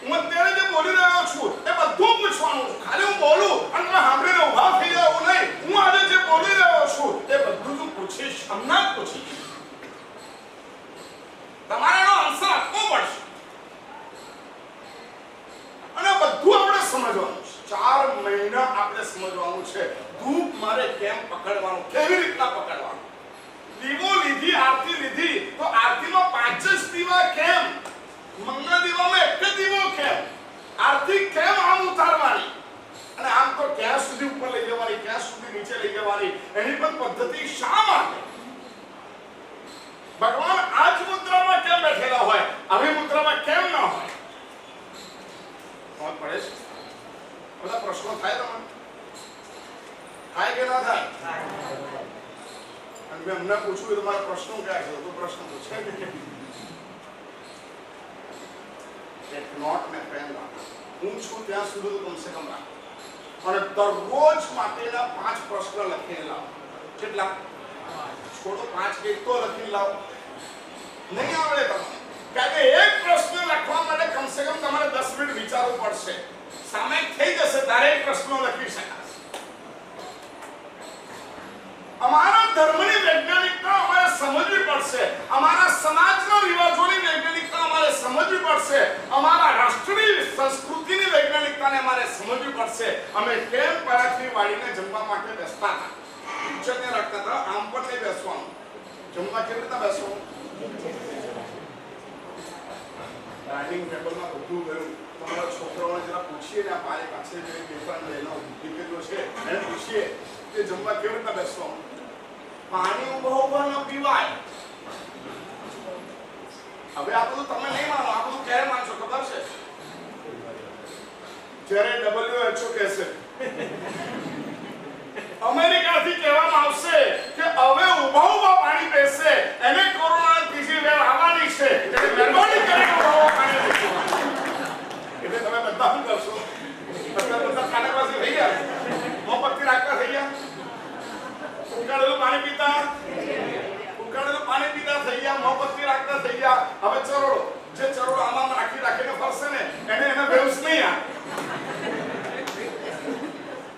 હું અત્યારે જે બોલી રહ્યો છું એ બધું પૂછવાનું છે. ખાલી હું બોલું અને તમે સાંભળીને ઉભા થઈ જાવ એવું નહીં. હું આજે જે બોલી રહ્યો છું એ બધું હું પૂછીશ, હમણાં જ પૂછીશ. તમારે એનો આન્સર આપવો પડશે અને બધું આપણે સમજવાનું છે. 4 મહિના આપણે સમજવાનું છે. ધૂપ મારે કેમ પકડવાનું, કેવી રીતના પકડવાનું. દીવો લીધી, આરતી લીધી તો આરતીમાં 5 જ દીવા કેમ, મંગળ દીવામાં એક જ દીવો કેમ, આરતી કેમ આમ ઉતારવાની અને આમ તો ક્યાં સુધી ઉપર લઈ જવાની, ક્યાં સુધી નીચે લઈ જવાની, એની પણ પદ્ધતિ શા માટે. ભગવાન આ જ મુદ્રામાં કેમ બેઠેલા હોય, આવી મુદ્રામાં કેમ ન હોય. કોણ પડે છે? બધા પ્રશ્નો થાય તમને? થાય કે ના થાય? અને મેં હમણાં પૂછ્યું કે તમારા પ્રશ્નો ક્યાં છે, તો પ્રશ્ન પૂછે એક નોટ મેં પેન રાખો. હું છું ત્યાં સુધી તો કમસે કમ રાખો અને દરરોજ માટેના 5 પ્રશ્ન લખીને લાવો. કેટલા? છોડો 5 કે તો લખીને લાવો. નહીં આવડે તમને, કારણ કે એક પ્રશ્ન લખવા માટે કમસે કમ તમારે 10 મિનિટ વિચારવું પડશે. સામે થઈ જશે ત્યારે એક પ્રશ્નો લખી શકાશે. અમારા ધર્મની વૈજ્ઞાનિકતા અમારે સમજવી પડશે. અમારા સમાજના રિવાજોની વૈજ્ઞાનિકતા અમારે સમજવી પડશે. અમારા રાષ્ટ્રની સંસ્કૃતિની વૈજ્ઞાનિકતાને અમારે સમજવી પડશે. અમે કેમ પરાઠી વાળીને જમવા માટે બેસતા હતા, પિક્ચરને રાખતા હતા, આમ પણ નહીં બેસવાનું. જમવા કેવી રીતે બેસવાનું? ડાઇનિંગ ટેબલમાં બધું ગયું. તમારા છોકરાઓને જરા પૂછીએ ને, આ પારે પાસે જે પેપર લેનો દીકરીઓ છે એને પૂછીએ કે જમવા કેવી રીતે બેસવાનું. પાણી ઉભા ન પીવાય. હવે આ બધું તમે નહીં માનો. આ બધું ક્યારે માનશો ખબર છે? જ્યારે WHO કહેશે, અમેરિકાથી કહેવામાં આવશે કે હવે ઉભા પાણી બેસે, એને કોરોના ત્રીજી વેવ આવવાની છે, એટલે મહેરબાની કરીને ઉભા પાણી બેસો. એટલે તમે બધા શું કરશો? બધા ખાનાવાસી થઈ ગયા, મોમબત્તી રાખતા થઈ ગયા, ઉકાળેલું પાણી પીતા થઈ ગયા, મોમબત્તી રાખતા થઈ ગયા. હવે ચરોડો, જે ચરોડો આમાં રાખીને ફરશે ને એને વેવ્સ નહીં આવે.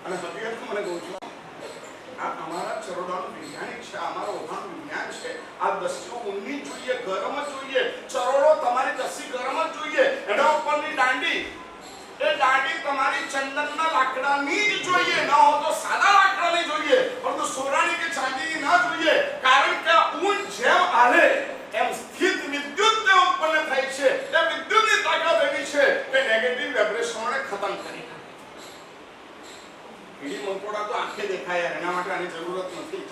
અને હકીકત મને કહું છું, આ અમારા ચરોડાનું વૈજ્ઞાનિક છે, અમારા ઓભાનું વિજ્ઞાન છે. આ દસ્યુ ઊંડી જોઈએ, ગરમ જ જોઈએ. ચરોડો તમારી દસી ગરમ જ જોઈએ. એના ઉપરની દાંડી, એ દાંડી તમારી ચંદનના લાકડાની જ જોઈએ, ન હો તો સાદા લાકડાની જોઈએ, પરંતુ સોનાની કે ચાંદીની ના જોઈએ. કારણ કે ઊંડ જેમ હાલે એમ સ્થિત વિદ્યુત ઉત્પન્ન થાય છે. એ વિદ્યુતની તાકાત એવી છે કે નેગેટિવ વાઇબ્રેશનોને ખતમ કરી. કીડી મકોડા તો આંખે દેખાય, એના માટે આની જરૂરત નથી.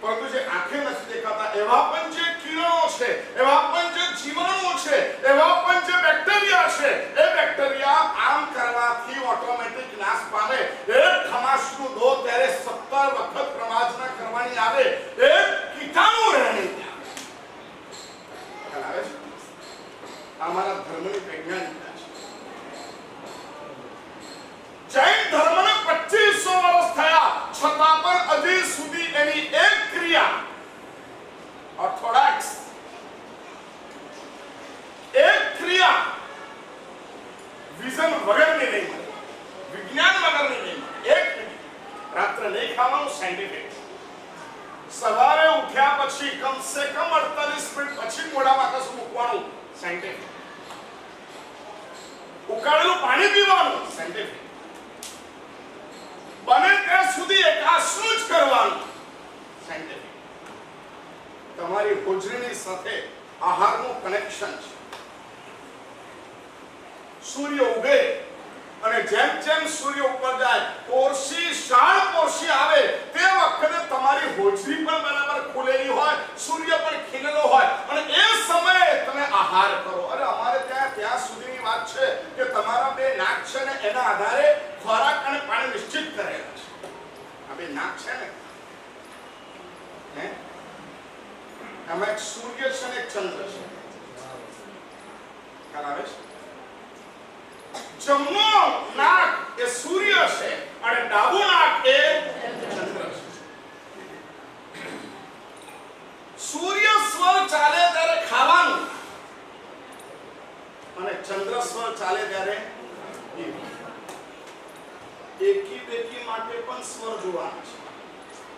પરંતુ જે આંખે નથી દેખાતા એવા પણ જે કિરણો છે, એવા પણ જે જીવાણુઓ છે, એવા પણ જે બેક્ટેરિયા છે, એ બેક્ટેરિયા આમ કરવાથી ઓટોમેટિક નાશ પામે. એક ખમાસનું દો ત્યારે 17 વખત પ્રમાજના કરવાની આવે. એક કીટાણુ રહે નહીં ત્યાં. આવે છે અમારા ધર્મની વૈજ્ઞાનિકતા છે. જૈન ધર્મને 2500 વર્ષ થયા છતાં પણ હજી સુધી એની એક ક્રિયા, ઓર્થોડોક્સ એક ક્રિયા વિઝન વગરની નહીં મળે, વિજ્ઞાન વગરની નહીં મળે. એક રાત્રે નહીં ખાવાનું, સાયન્ટિફિક. સવારે ઉઠ્યા પછી કમસે કમ 48 મિનિટ પછી મોઢામાં કશું મૂકવાનું, સાયન્ટિફિક. ઉકાળેલું પાણી પીવાનું, સાયન્ટિફિક. બને ત્યાં સુધી એકાસનું જ કરવાનું, સાયન્ટિફિક. તમારી હોજરીની સાથે આહારનું કનેક્શન છે. સૂર્ય ઉગે અને જેમ જેમ સૂર્ય ઉપર જાય, પોરસી શાળ પોરસી આવે તે વખતે તમારી હોજરી પણ બરાબર ખુલેલી હોય, સૂર્ય પણ ખીલેલો હોય અને એ સમયે તમે આહાર કરો. અરે અમારે ત્યાં સુધીની વાત છે કે તમારા બે નાક છે ને એના આધારે ખોરાક અને પાણી નિશ્ચિત કરેલા છે. આ બે નાક છે ને, એમાં એક સૂર્ય છે ને એક ચંદ્ર છે. ખ્યાલ આવે છે? જમણું નાક એ સૂર્ય છે અને ડાબું નાક એ ચંદ્ર છે. સૂર્ય સ્વર ચાલે ત્યારે ખાવા ચંદ્ર સ્વર ચાલે ત્યારે એકી બેકી માટે પણ સ્વર જોવાના છે.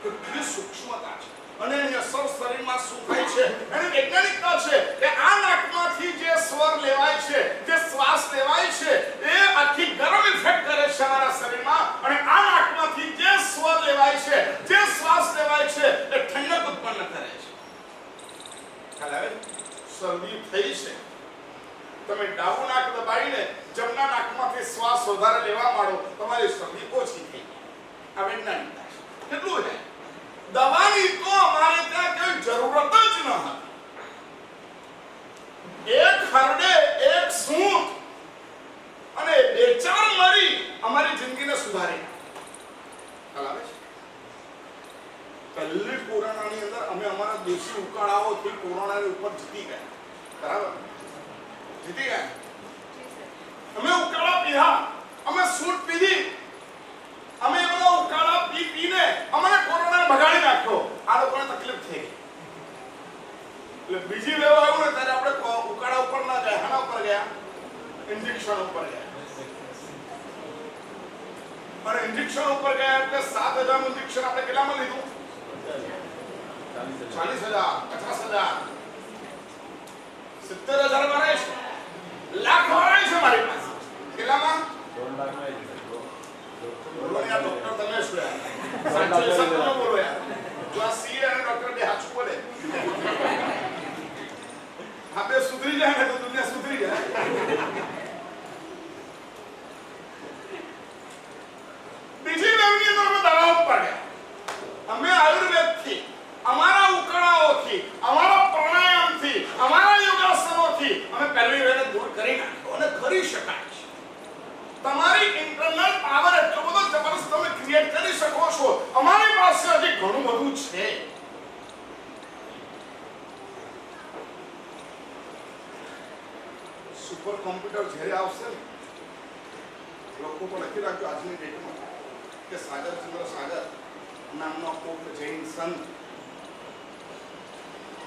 કેટલી સૂક્ષ્મતા છે અને એની અસર શરીરમાં શું થાય છે એની વૈજ્ઞાનિકતા છે કે આ નાકમાંથી જે સ્વર લેવાય છે, જે શ્વાસ લેવાય છે, એ આખી ગરમ ઇફેક્ટ કરે છે અમારા શરીરમાં, અને આ નાકમાંથી જે સ્વર લેવાય છે, જે શ્વાસ લેવાય છે, એ ઠંડક ઉત્પન્ન કરે છે. ખ્યાલ આવે? શરદી થઈ છે, તમે ડાબુ નાક દબાઈને જમણા નાકમાંથી શ્વાસ વધારે લેવા માંડો, તમારી શરદી ઓછી થઈ જાય. આ વૈજ્ઞાનિકતા છે. કેટલું છે? દવાની તો અમારે ત્યાં કોઈ જરૂરત જ ન હતી. એક હરડે, એક સૂંઠ અને બે ચાર મરી અમારી જિંદગીને સુધારી. ખ્યાલ આવે છે? પહેલી કોરોનાની અંદર અમે અમારા દેશી ઉકાળાઓથી કોરોનાની ઉપર જીતી ગયા. બરાબર? જીતી ગયા. અમે ઉકાળા પીધા, અમે સૂંઠ પીધી, અમે એ બધા ઉકાળા પીને અમને કોરોનાને ભગાડી નાખ્યો. આ લોકોને તકલીફ થઈ ગઈ. એટલે બીજી વેવ આવ્યું ને ત્યારે આપણે ઉકાળા ઉપર ના ગયા, હાના ઉપર ગયા? ઇન્જેક્શન ઉપર ગયા. અને ઇન્જેક્શન ઉપર ગયા એટલે 7,000 નું ઇન્જેક્શન આપણે કેટલામાં લીધું? 40,000, 50,000, 70,000 માં રહે છે. લાખ વાળા છે મારી પાસે. કેટલામાં? 2 લાખ માં. બોલો યાર ડોક્ટર, તમે શું યાર? સાચું સત્ય બોલો યાર. જો આ સીએ અને ડોક્ટર બે હાથ બોલે, આપણે સુધરી જાય ને તો દુનિયા સુધરી જાય. બીજી વેવની અંદર અમે દવાઓ પડ્યા. અમે આયુર્વેદથી, અમારા ઉકાળાઓથી, અમારા પ્રાણાયામથી, અમારા યોગાસનોથી અમે પહેલી વેવને દૂર કરી નાખ્યો. અને કરી શકાય છે. તમારી ઇન્ટરનલ પાવર એટલો બધો જબરદસ્ત તમે ક્રિએટ કરી શકો છો. અમારી પાસે હજી ઘણું બધું છે. સુપર કોમ્પ્યુટર જ્યારે આવશે ને, લોકો પણ લખી રાખ્યો આજની ડેટમાં કે સાગરચંદ્ર સાગર નામનો કોક જૈન સંત,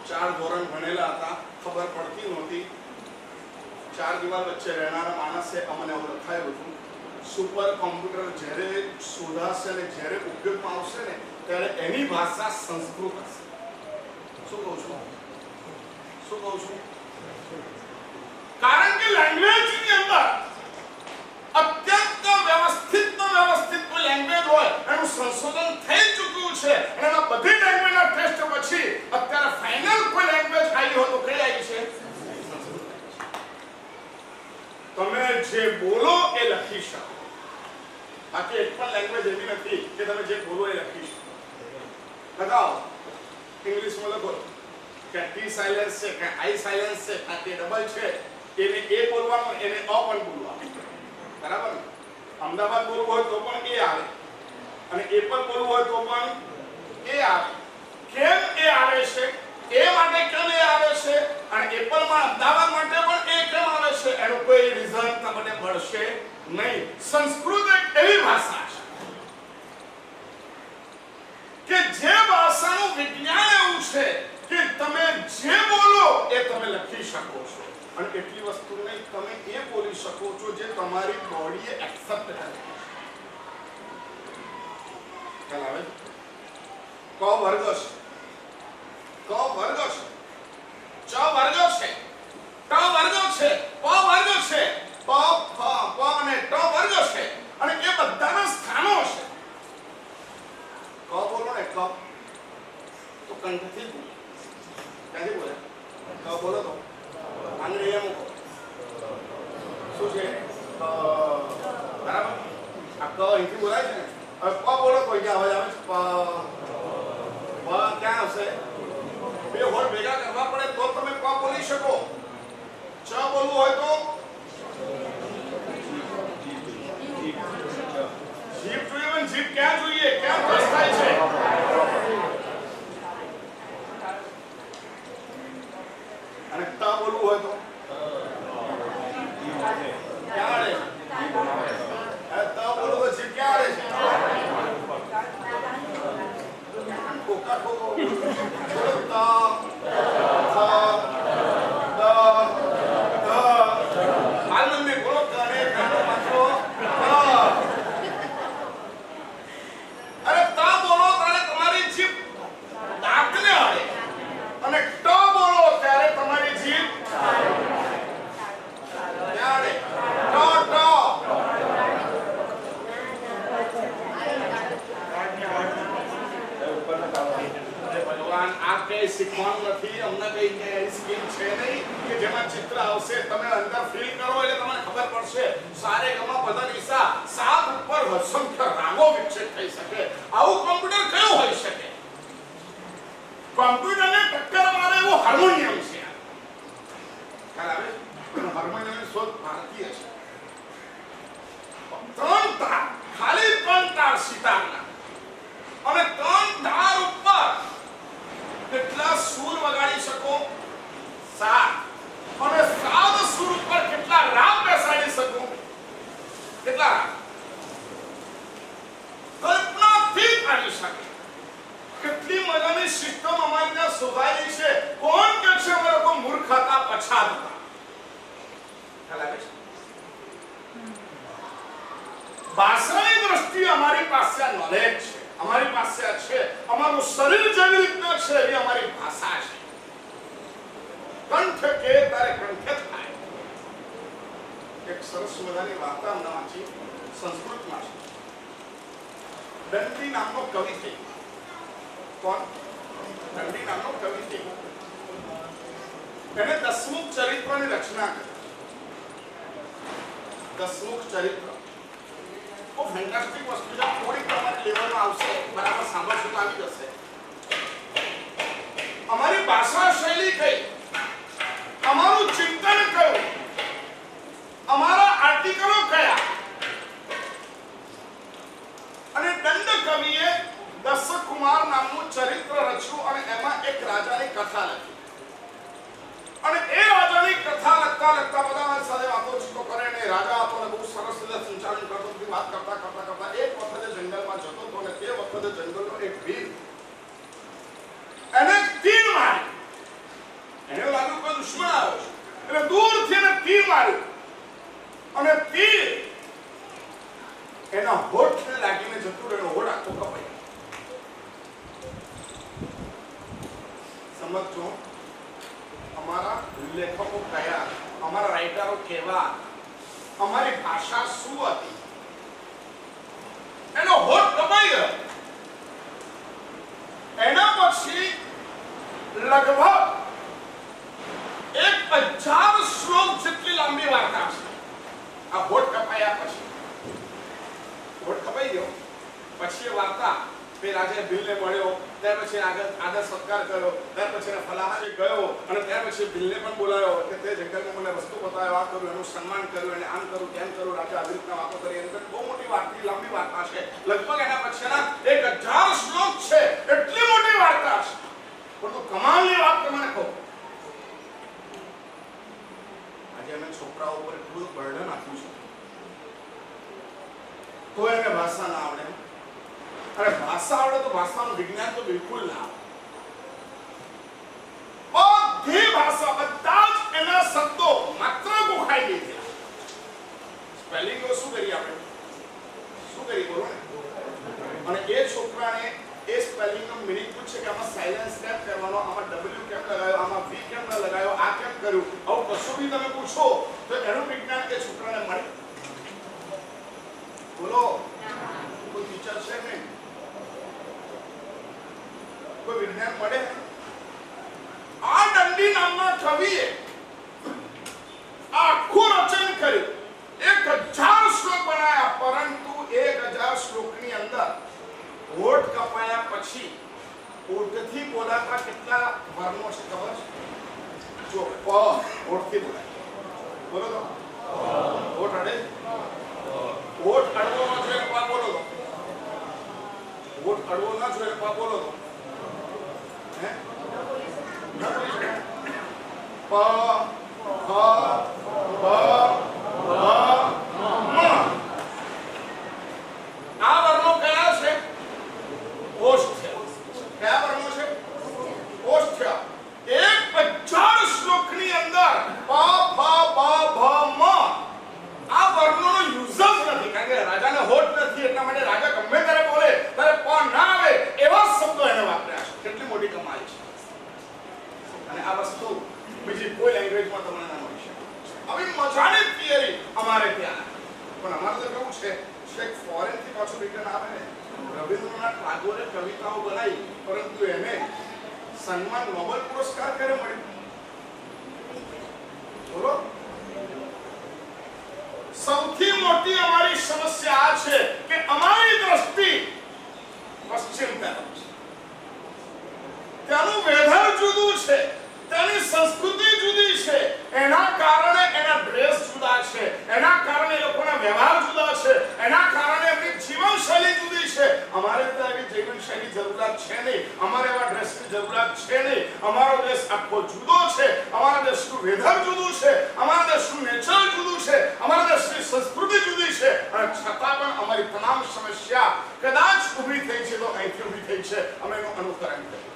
4 ધોરણ ભણેલા હતા, ખબર પડતી નહોતી. 4 દિવાલ વચ્ચે રહેનારા માણસે અમને એવું લખાયું હતું, સુપર કોમ્પ્યુટર જ્યારે શોધાશે ને જ્યારે ઉપયોગમાં આવશે ને ત્યારે એની ભાષા સંસ્કૃત હશે. શું કહું છું? શું કહું છું? કારણ કે લેંગ્વેજની અંદર અત્યંત વ્યવસ્થિત કોઈ લેંગ્વેજ હોય એનું સંશોધન થઈ ચૂક્યું છે. અને આ બધી લેંગ્વેજના ટેસ્ટ પછી અત્યારે ફાઇનલ કોઈ લેંગ્વેજ આવી હોય તો કઈ આવી છે? તમે જે બોલો એ લખી શકો. બાકી એક પણ લેંગ્વેજ એવી નથી કે તમે જે બોલો એ લખી શકો. લગાવો ઇંગ્લિશમાં લખો કે ટી સાયલેન્સ છે કે આઈ સાયલેન્સ છે કે તે ડબલ છે, એને એ બોલવાનું, એને અ પણ બોલવાનું. બરાબર ને? અમદાવાદ બોલવું હોય તો પણ એ આવે, અને એ પણ બોલવું હોય તો પણ એ આવે. કેમ એ આવે છે? એ માટે કેમ એ આવે છે? અને એપલમાં અમદાવાદ માટે પણ એ કેમ આવે છે? એનું કોઈ રીઝન તમને મળશે નહીં. સંસ્કૃત એક એવી ભાષા છે કે જે ભાષાનું વિજ્ઞાન એવું છે કે તમે જે બોલો એ તમે લખી શકો છો. અને એટલી વસ્તુ નહીં, તમે એ બોલી શકો છો જે તમારી બોડીએ એક્સેપ્ટ કરે. ખ્યાલ આવે? ક વર્ગ છે, ક વર્ગ છે, ચ વર્ગ છે, ટ વર્ગ છે, પ વર્ગ છે, પ ફ પ અને ટ વર્ગ છે. અને એ બધાના સ્થાનો છે. ક બોલો ને, ક તો કંઠથી બોલો. ક્યાંથી બોલે? ક બોલો તો આંગળી એમ શું છે? બરાબર? આ ક અહીંથી બોલાય છે ને. હવે પ બોલો તો અહીંયા અવાજ આવે છે. પ ક્યાં આવશે? બે હોલ ભેગા કરવા પડે તો તમે પ બોલી શકો. ચ બોલવું હોય તો જીભ જોઈએ. પણ જીભ ક્યાં જોઈએ? ક્યાં પ્રેસ થાય છે? અને ત બોલવું હોય તો ક્યાં આવે? ત બોલવું તો જીભ ક્યાં આવે છે? કોકા કોકો ત થ દ ધ હાલ કઈ શીખવાનું નથી, અમને કઈ એવી સ્કીમ છે નહીં કે જેમાં ચિત્ર આવશે, તમે અંદર ફીલ કરો એટલે તમને ખબર પડશે. સારે ગમા પદ નિશા સાત ઉપર અસંખ્ય રાગો વિકસિત થઈ શકે. આવું કોમ્પ્યુટર કયું હોઈ શકે? કોમ્પ્યુટરને ટક્કર મારે એવું હાર્મોનિયમ છે. ખ્યાલ આવે? હાર્મોનિયમની શોધ ભારતીય છે. 3 તાર, ખાલી 3 તાર સિતારના અને 3 તાર ઉપર કેટલા સૂર વગાડી શકો? 7. અને 7 સૂર ઉપર કેટલા રાગ બેસાડી શકો? કેટલા રાગ? કલ્પનાથી આવી શકે. કેટલી મજાની સિસ્ટમ અમારી ત્યાં શોધાયેલી છે. કોણ કે છે અમે લોકો મૂર્ખ હતા, પછાત હતા? ખ્યાલ આવે છે? ભાષાની દ્રષ્ટિએ અમારી પાસે આ નોલેજ છે, અમારી પાસે આ છે. અમારું શરીર જેવી રીતના છે એવી અમારી ભાષા છે. કંઠ કે તારે કંઠે થાય. એક સરસ મજાની વાર્તા અમને વાંચી, સંસ્કૃતમાં છે. દંડી નામનો કવિ થઈ. કોણ? દંડી નામનો કવિ થઈ. એને દસમુખ ચરિત્રની રચના કરી. દસમુખ ચરિત્ર ઓ ફેન્ટાસ્ટિક વસ્તુ છે. થોડીક તમારી લેવલમાં આવશે, બરાબર સાંભળશો તો આવી જશે. અમારી ભાષા શૈલી કઈ, અમારું ચિંતન કયું, અમારા આર્ટિકલો કયા. અને દંડ કવિએ દશકુમાર નામનું ચરિત્ર રચ્યું અને એમાં એક રાજાની કથા લખી. અને એ રાજાની કથા લખતા લખતા બધા સાથે વાતો કરે ને રાજા આપણને બહુ સરસ રીતે સંચાલન કરતો હતી. વાત કરતા કરતા કરતા એક વખતે જંગલમાં જતો હતો અને તે વખતે જંગલનો એક વીર એને તીર મારી. એને લાગ્યું કે દુશ્મન આવ્યો છે એટલે દૂરથી એને તીર માર્યું અને તીર એના હોઠને લાગીને જતું રહ્યું. હોઠ આખો કપાઈ. સમજો અમારા લેખકો કયા, અમારા રાઇટરો કેવા, અમારી ભાષા શું હતી. એનો હોઠ કપાઈ ગયો. એના પછી લગભગ 1000 શ્લોક જેટલી લાંબી વાર્તા છે. આ હોઠ કપાયા પછી, હોઠ કપાઈ ગયો પછી એ વાર્તા તે રાજાએ બિલને મળ્યો, ત્યાર પછી આદર સત્કાર કર્યો, ત્યાર પછી ફલાહાને ગયો અને ત્યાર પછી બિલને પણ બોલાવ્યો કે તે જંગલમાં મને વસ્તુ બતાવ્યો, આ કર્યું, એનું સન્માન કર્યું, એને આમ કર્યું, તેમ કર્યું. રાજા આવી રીતના વાતો કરી. એની બહુ મોટી વાર્તા, લાંબી વાર્તા છે. લગભગ એના પછીના 1000 શ્લોક છે. એટલી મોટી વાર્તા છે. પરંતુ કમાલની વાત તમને કહું, આજે અમે છોકરાઓ ઉપર એટલું બર્ડન આપ્યું છે તો એને ભાષા ના આવડે. અરે ભાષા આવડે તો ભાષાનું વિજ્ઞાન તો બિલકુલ ના આવે. બધી ભાષા, બધા જ એના શબ્દો માત્ર ગોખાઈ દીધા. સ્પેલિંગ શું કરી આપણે? શું કરી બોલો ને? અને એ છોકરાને એ સ્પેલિંગ નો મીનિંગ પૂછે કે આમાં સાયલેન્સ કેમ કરવાનો, આમાં ડબલ્યુ કેમ લગાવ્યો, આમાં વી કેમ ન લગાવ્યો, આ કેમ કર્યું, આવું કશું બી તમે પૂછો તો એનું વિજ્ઞાન એ છોકરાને મળે? બોલો, કોઈ ટીચર છે નહીં, કોઈ વિજ્ઞાન મળે? આ દંડી નામના કવિએ આખું રચન કર્યું. 1000 શ્લોક બનાયા, પરંતુ 1000 શ્લોકની અંદર હોઠ કપાયા પછી હોઠથી બોલાતા કેટલા વર્ણો છે ખબર છે? જો પ હોઠથી બોલાય, બોલો તો હોઠ અડે, હોઠ અડવો ન જોઈએ પા બોલો તો, હોઠ અડવો ન જોઈએ પા બોલો તો, હે પ હ બ આ વર્ણો કયા છે? ઓષ્ઠ્ય. કયા વર્ણો છે? ઓષ્ઠ્ય. 1000 શ્લોકની અંદર પ ફ બ ભ મ આ વર્ણોનો યુઝ જ નથી. કારણ કે રાજાને હોઠ નથી એટલા માટે રાજા ગમે ત્યારે બોલે ત્યારે પ ના આવે એવા શબ્દો એને વાપર્યા છે. કેટલી મોટી કમાલ છે. અને આ વસ્તુ બીજી કોઈ લેંગ્વેજમાં તમને ના મળી શકે. આવી મજાની થિયરી અમારે ત્યાં. પણ અમારે તો કેવું છે, એક ફોરેન થી પાછું રિટર્ન આવે ને. રવિન્દ્રનાથ ટાગોરે કવિતાઓ બનાવી પરંતુ એને સન્માન નોબેલ પુરસ્કાર ક્યારે મળ્યો? બોલો. સૌથી મોટી અમારી સમસ્યા આ છે કે અમારી દ્રષ્ટિ પશ્ચિમ તરફ છે. ત્યાંનું વેધર જુદું છે, ત્યાંની સંસ્કૃતિ જુદી છે, એના કારણે એના ડ્રેસ જુદા છે, એના કારણે લોકોના વ્યવહાર જુદા છે, એના કારણે એમની જીવનશૈલી જુદી છે. અમારે ત્યાં એવી જીવનશૈલી જરૂરિયાત છે નહીં, અમારે એવા ડ્રેસની જરૂરિયાત છે નહીં. અમારો દેશ આખો જુદો છે, અમારા દેશનું વેધર જુદું છે, અમારા દેશનું નેચર જુદું છે, અમારા દેશની સંસ્કૃતિ જુદી છે, અને છતાં પણ અમારી તમામ સમસ્યા કદાચ ઊભી થઈ છે તો અહીંથી ઊભી થઈ છે. અમે એનું અનુકરણ કરીએ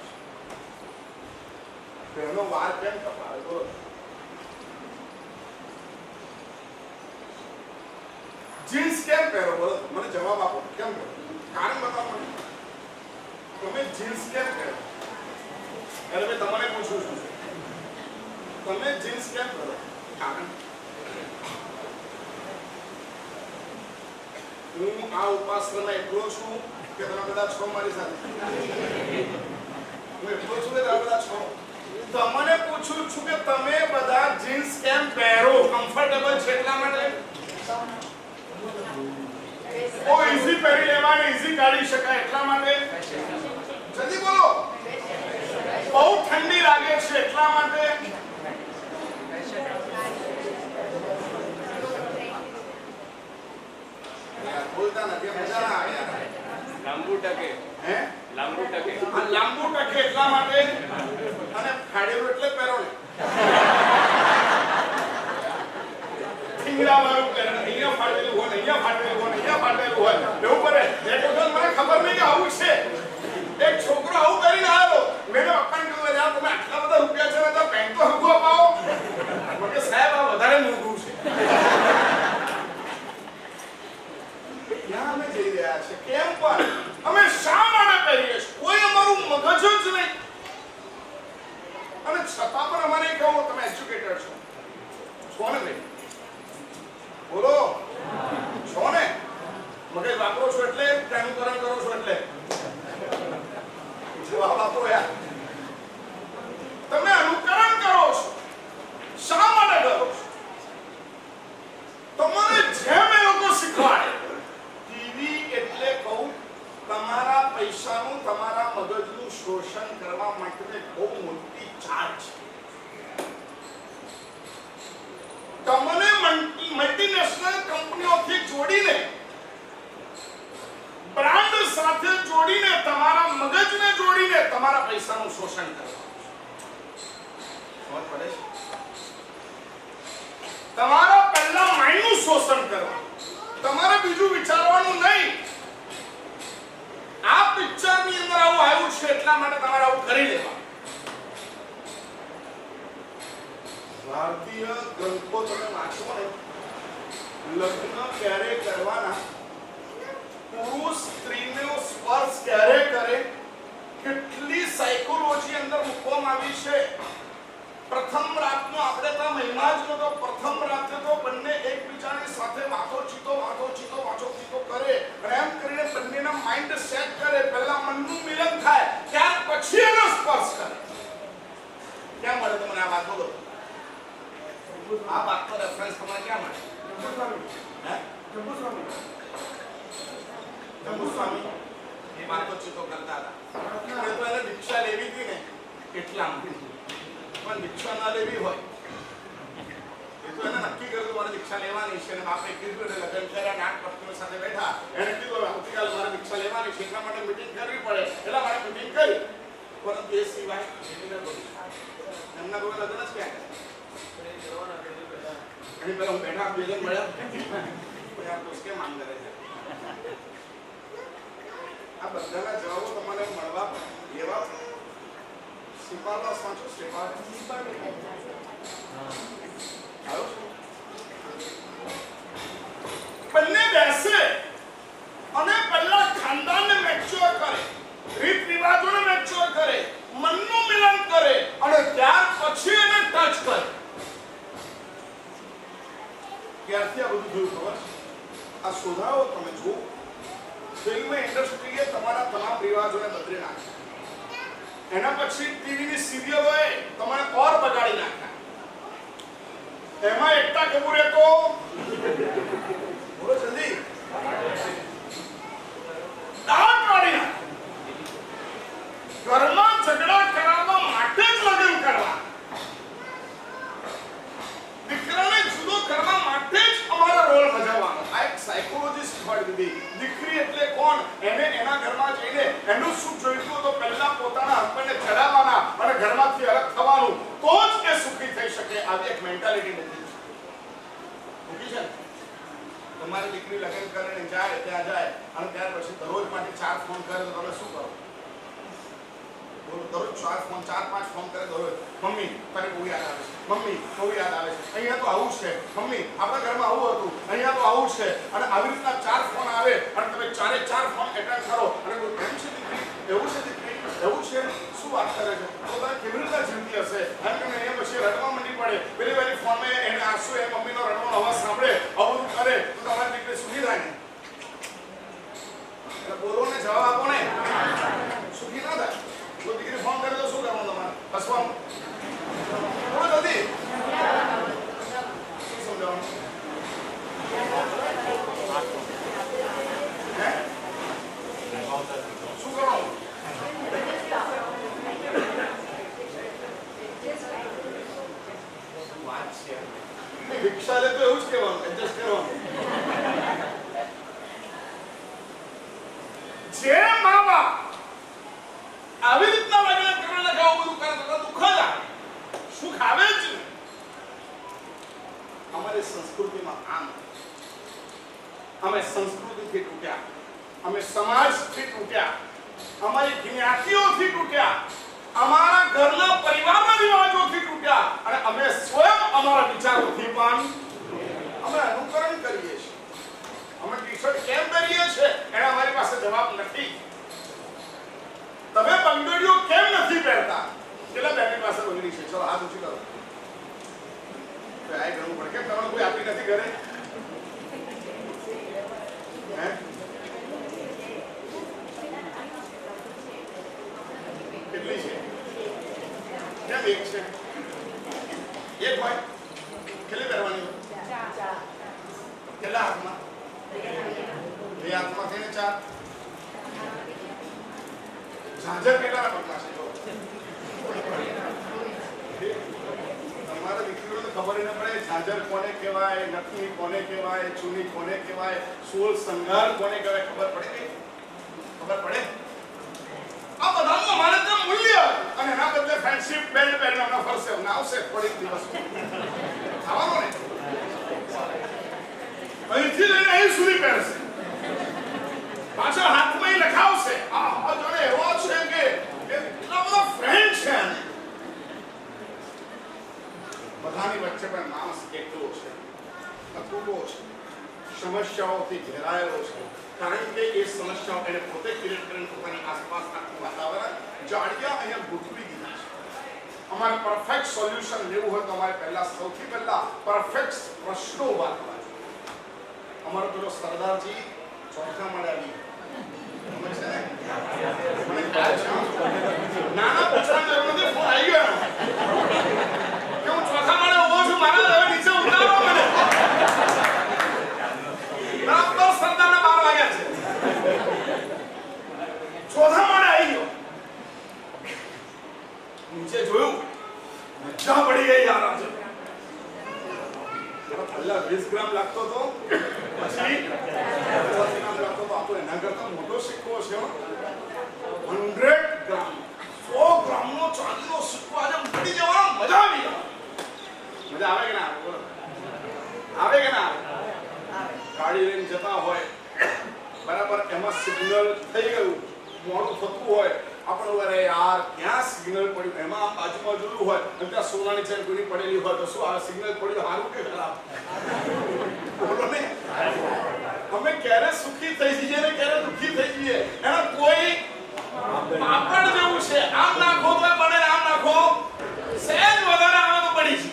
છીએ. એનો વાર કેમ કપાવે? બોલો. જીન્સ કેમ પહેરો? બોલો, મને જવાબ આપો. કેમ પહેરો? કારણ બતાવો મને. તમે જીન્સ કેમ પહેરો? અરે ભાઈ, તમને પૂછું છું, તમે જીન્સ કેમ પહેરો? કારણ હું આ ઉપાસનામાં એકલો છું કે તમે બધા છો મારી સાથે? હું એકલો છું કે તમે બધા છો? તમને પૂછું છું કે તમે બધા જીન્સ કેમ પહેરો? કમ્ફર્ટેબલ છે એટલા માટે? ઓ ઈઝી પહેરી લેવાય, ઈઝી કાઢી શકાય એટલા માટે? જલ્દી બોલો. બહુ ઠંડી લાગે છે એટલા માટે? યાર બોલતા નથી, મજા ના આવે યાર. લાંબુ ટકે. હે? લાંબુ ટકે. આ લાંબુ ટકે એટલા માટે? અને ફાડેલું એટલે પહેરો ને. ઠીંગડા વાળું પહેરે, અહીંયા ફાડેલું હોય, અહીંયા ફાડેલું હોય, અહીંયા ફાડેલું હોય, એવું કરે. એક વખત મને ખબર નહીં કે આવું છે. એક છોકરો આવું કરીને આવ્યો. મેં પપ્પાને કીધું, યાર તમે આટલા બધા રૂપિયા છે ને તો પેન્ટ તો હરખું અપાવો. મને સાહેબ આ વધારે મોંઘું છે. ક્યાં અમે જઈ રહ્યા છે? કેમ પણ અમે શા માટે પહેરીએ છીએ? કોઈ અમારું મગજ જ નહીં. અને છતાં પણ અમારે કહો તમે એજ્યુકેટેડ છો ને ભાઈ? બોલો, છો ને? મગજ વાપરો છો એટલે અનુકરણ કરો છો એટલે જવાબ આપો યાર. તમે અનુકરણ કરો છો, શા માટે કરો છો? તમને જેમ એ લોકો શીખવાડે. ટીવી એટલે કહું, તમારા પૈસાનું, તમારા મગજનું શોષણ કરવા માટે બહુ મોટી ચાર્જ છે. તમને મલ્ટીનેશનલ કંપનીઓથી જોડીને, બ્રાન્ડ સાથે જોડીને, તમારા મગજને જોડીને તમારા પૈસાનું શોષણ કરવા. સમજ પડે છે? તમારા પહેલા માઇન્ડનું શોષણ કરવા. તમારે બીજું વિચારવાનું નહીં. આ પિક્ચરની અંદર આવું આવ્યું છે એટલા માટે તમારે આવું કરી લેવા. ભારતીય ગ્રંથો તમે વાંચો ને, લગ્ન ક્યારે કરવાના, પુરુષ સ્ત્રીનો સ્પર્શ ક્યારે કરે, કેટલી સાયકોલોજી અંદર મૂકવામાં આવી છે. પ્રથમ રાતનો આપણે તો મહિમા જ નતો. પ્રથમ રાતે તો બંને એકબીજાની સાથે વાતોચીતો કરે, અને એમ કરીને બંનેના માઇન્ડ સેટ કરે. પહેલા મનનું મિલન થાય, ત્યાર પછી એનો સ્પર્શ કરે. ક્યાં મળે તમને આ વાત? બોલો. આ વાતનો રેફરન્સ તમારે ક્યાં મળે? જંબુસ્વામી એ વાતોચીતો કરતા હતા. એ તો એને દીક્ષા લેવી હતી ને એટલા પણ દીક્ષા ના લેવી હોય એ તો એને નક્કી કર્યું મારે દીક્ષા લેવાની છે. અને બાપે કીધું એટલે લગ્ન કર્યા, 8 પત્નીઓ સાથે બેઠા. એને કીધું આવતીકાલે મારે દીક્ષા લેવાની છે, એટલા માટે મીટિંગ કરવી પડે. એટલા માટે મીટિંગ કરી. પરંતુ એ સિવાય એમના કોઈ લગ્ન જ ક્યાં એની પેલા હું બેઠા બે જણ મળ્યા કે માંગ કરે છે. આ બધાના જવાબો તમારે મળવા એવા સિપાલદાસ વાંચો. બંને બેસે અને પહેલા ખાનદાનને મેચ્યોર કરે, રીત રિવાજોને મેચ્યોર કરે, મનનું મિલન કરે, અને ત્યાર પછી એને ટચ કરે. ક્યારથી આ બધું જોયું ખબર? આ શોધાઓ તમે જુઓ. ફિલ્મ ઇન્ડસ્ટ્રીએ તમારા તમામ રિવાજોને બદલી નાખ્યા. એના પછી ટીવીની સિરિયલોએ તમારે ઓર બગાડી નાખ્યા. એમાં એકતા કપૂરે તો બોલો જલ્દી દાંત કાઢી નાખ્યા. ઘરમાં ઝઘડા કરાવવા માટે જ લગ્ન કરવા, દીકરાને જુદો કરવા માટે જ અમારા રોલ ભજવવાનો. આ એક સાયકોલોજીસ્ટ શીખવાડી દીધી. દીકરી એટલે કોણ, એને એના ઘરમાં જઈને એનું સુખ જોઈતું તો પહેલા પોતાના હસબન્ડને ચડાવવાના અને ઘરમાંથી અલગ થવાનું, તો જ એ સુખી થઈ શકે. આવી એક મેન્ટાલિટી નથી. મૂકી છે તમારી દીકરી લગ્ન કરીને જાય, ત્યાં જાય અને ત્યાર પછી દરરોજ માટે 4 ફોન કરે તો તમે શું કરો? દરરોજ 4 ફોન 4-5 ફોન કરે દરરોજ. મમ્મી તારે બહુ યાદ આવે છે, મમ્મી બહુ યાદ આવે છે, અહીંયા તો આવું છે, મમ્મી આપણા ઘરમાં આવું હતું, અહીંયા તો આવું છે. અને આવી રીતના 4 ફોન આવે અને તમે 4 ફોન એટેન્ડ કરો અને કોઈ એમ છે દીકરી, એવું છે દીકરી, એવું છે, શું વાત કરે છે? તો તમે કેવી રીતના જીવતી હશે? અને તમે અહીંયા પછી રડવા માંડી પડે. પેલી વાળી ફોનમાં એને આંસુ એ મમ્મીનો રડવાનો અવાજ સાંભળે, આવું કરે તો તમારી દીકરી સુખી થાય ને? એટલે બોલો ને, જવાબ આપો ને. સુખી ના થાય. તો દીકરી ફોન કરે તો શું કરવાનું તમારે? હસવાનું? બોલો જલ્દી. શું સમજાવવાનું? શું કરવાનું? વાત છે ભિક્ષા લે તો એવું જ કહેવાનું, એડજસ્ટ કરવાનું. જે મા બાપ આવી રીતના લગ્ન કરવા લગાવ બધું કરે તો દુઃખ જ આવે, સુખ આવે જ નહીં. અમારી સંસ્કૃતિમાં આમ અમે સંસ્કૃતિથી તૂટ્યા, અમે સમાજથી તૂટ્યા, અમારી જ્ઞાતિઓથી તૂટ્યા, અમારા ઘરના પરિવારના રિવાજોથી તૂટ્યા અને અમે સ્વયં અમારા વિચારોથી પણ અમે અનુકરણ કરીએ છીએ. અમે ટી-શર્ટ કેમ પહેરીએ છીએ એના અમારી પાસે જવાબ નથી. તમે બંગડીઓ કેમ નથી પહેરતા? કેટલા બેની પાસે બંગડી છે? ચલો હાથ ઊંચી કરો. આ ઘણું પડે. કેમ તમારે કોઈ આપી નથી ઘરે? હે? કેટલી છે? કેમ એક છે? એક હોય? કેટલી પહેરવાની હોય? કેટલા હાથમાં? 2 હાથમાં થઈને 4. ઝાંઝર કેટલાના પગમાં છે? તમારા દીકરીઓને ખબર ન પડે ઝાંઝર કોને કહેવાય, નથની કોને કહેવાય, ચૂની કોને કહેવાય, સોળ સંગાર કોને કહેવાય? ખબર પડે કે ખબર પડે? આ બધાનું અમારે તો મૂલ્ય અને એના બદલે ફ્રેન્ડશિપ બેન્ડ પહેરીને હમણાં ફરશે, હમણાં આવશે થોડીક દિવસ થવાનો ને અહીંથી લઈને અહીં સુધી પહેરશે, પાછળ હાથમાં લખાવશે. આ જોડે એવો છે કે એટલા બધા ફ્રેન્ડ છે અને બધાની વચ્ચે પણ માણસ એકલો છે, અતૂટો છે, સમસ્યાઓથી ઘેરાયેલો છે. કારણ કે એ સમસ્યાઓ એને પોતે ક્રિએટ કરીને પોતાની આસપાસ આખું વાતાવરણ જાળિયા અહીંયા ગોઠવી દીધા છે. અમારે પરફેક્ટ સોલ્યુશન લેવું હોય તો અમારે સૌથી પહેલા પરફેક્ટ પ્રશ્નો ઉભા કરવા જોઈએ. અમારો પેલો સરદારજી ચોથા માળે આવી નાના પૂછવાની જરૂર નથી, ફોન આવી ગયો કે હું ચોથા માળે ઉભો છું, મારા હવે નીચે ઉતારો મને. બરાબર સરદારના 12 વાગ્યા છે, ચોથા માળે આવી ગયો. નીચે જોયું, મજા પડી ગઈ યાર. આજે પહેલા 20 ગ્રામ લાગતો તો, પછી 50 ગ્રામ લાગતો તો. આપણો એના કરતા મોટો સિક્કો છે, 100 ગ્રામ, 100 ગ્રામનો ચાંદીનો સિક્કો આજે પડી જવાનો. મજા આવી ગઈ. મજા આવે કે ના આવે? બોલો, આવે કે ના આવે? ગાડી લઈને જતા હોય બરાબર, એમાં સિગ્નલ થઈ ગયું, મોડું થતું હોય, આપણે અરે યાર ક્યાં સિગ્નલ પડ્યું, એમાં બાજુમાં જોયું હોય અને ત્યાં સોનાની ચેન પૂરી પડેલી હોય તો શું આવે? સિગ્નલ પડ્યું, સારું કે ખરાબ? બોલો ને. અમે ક્યારે સુખી થઈ જઈએ ને ક્યારે દુઃખી થઈ જઈએ એના કોઈ પાપડ જેવું છે. આમ નાખો તો પડે, આમ નાખો સહેજ વધારે આવે તો પડી જાય.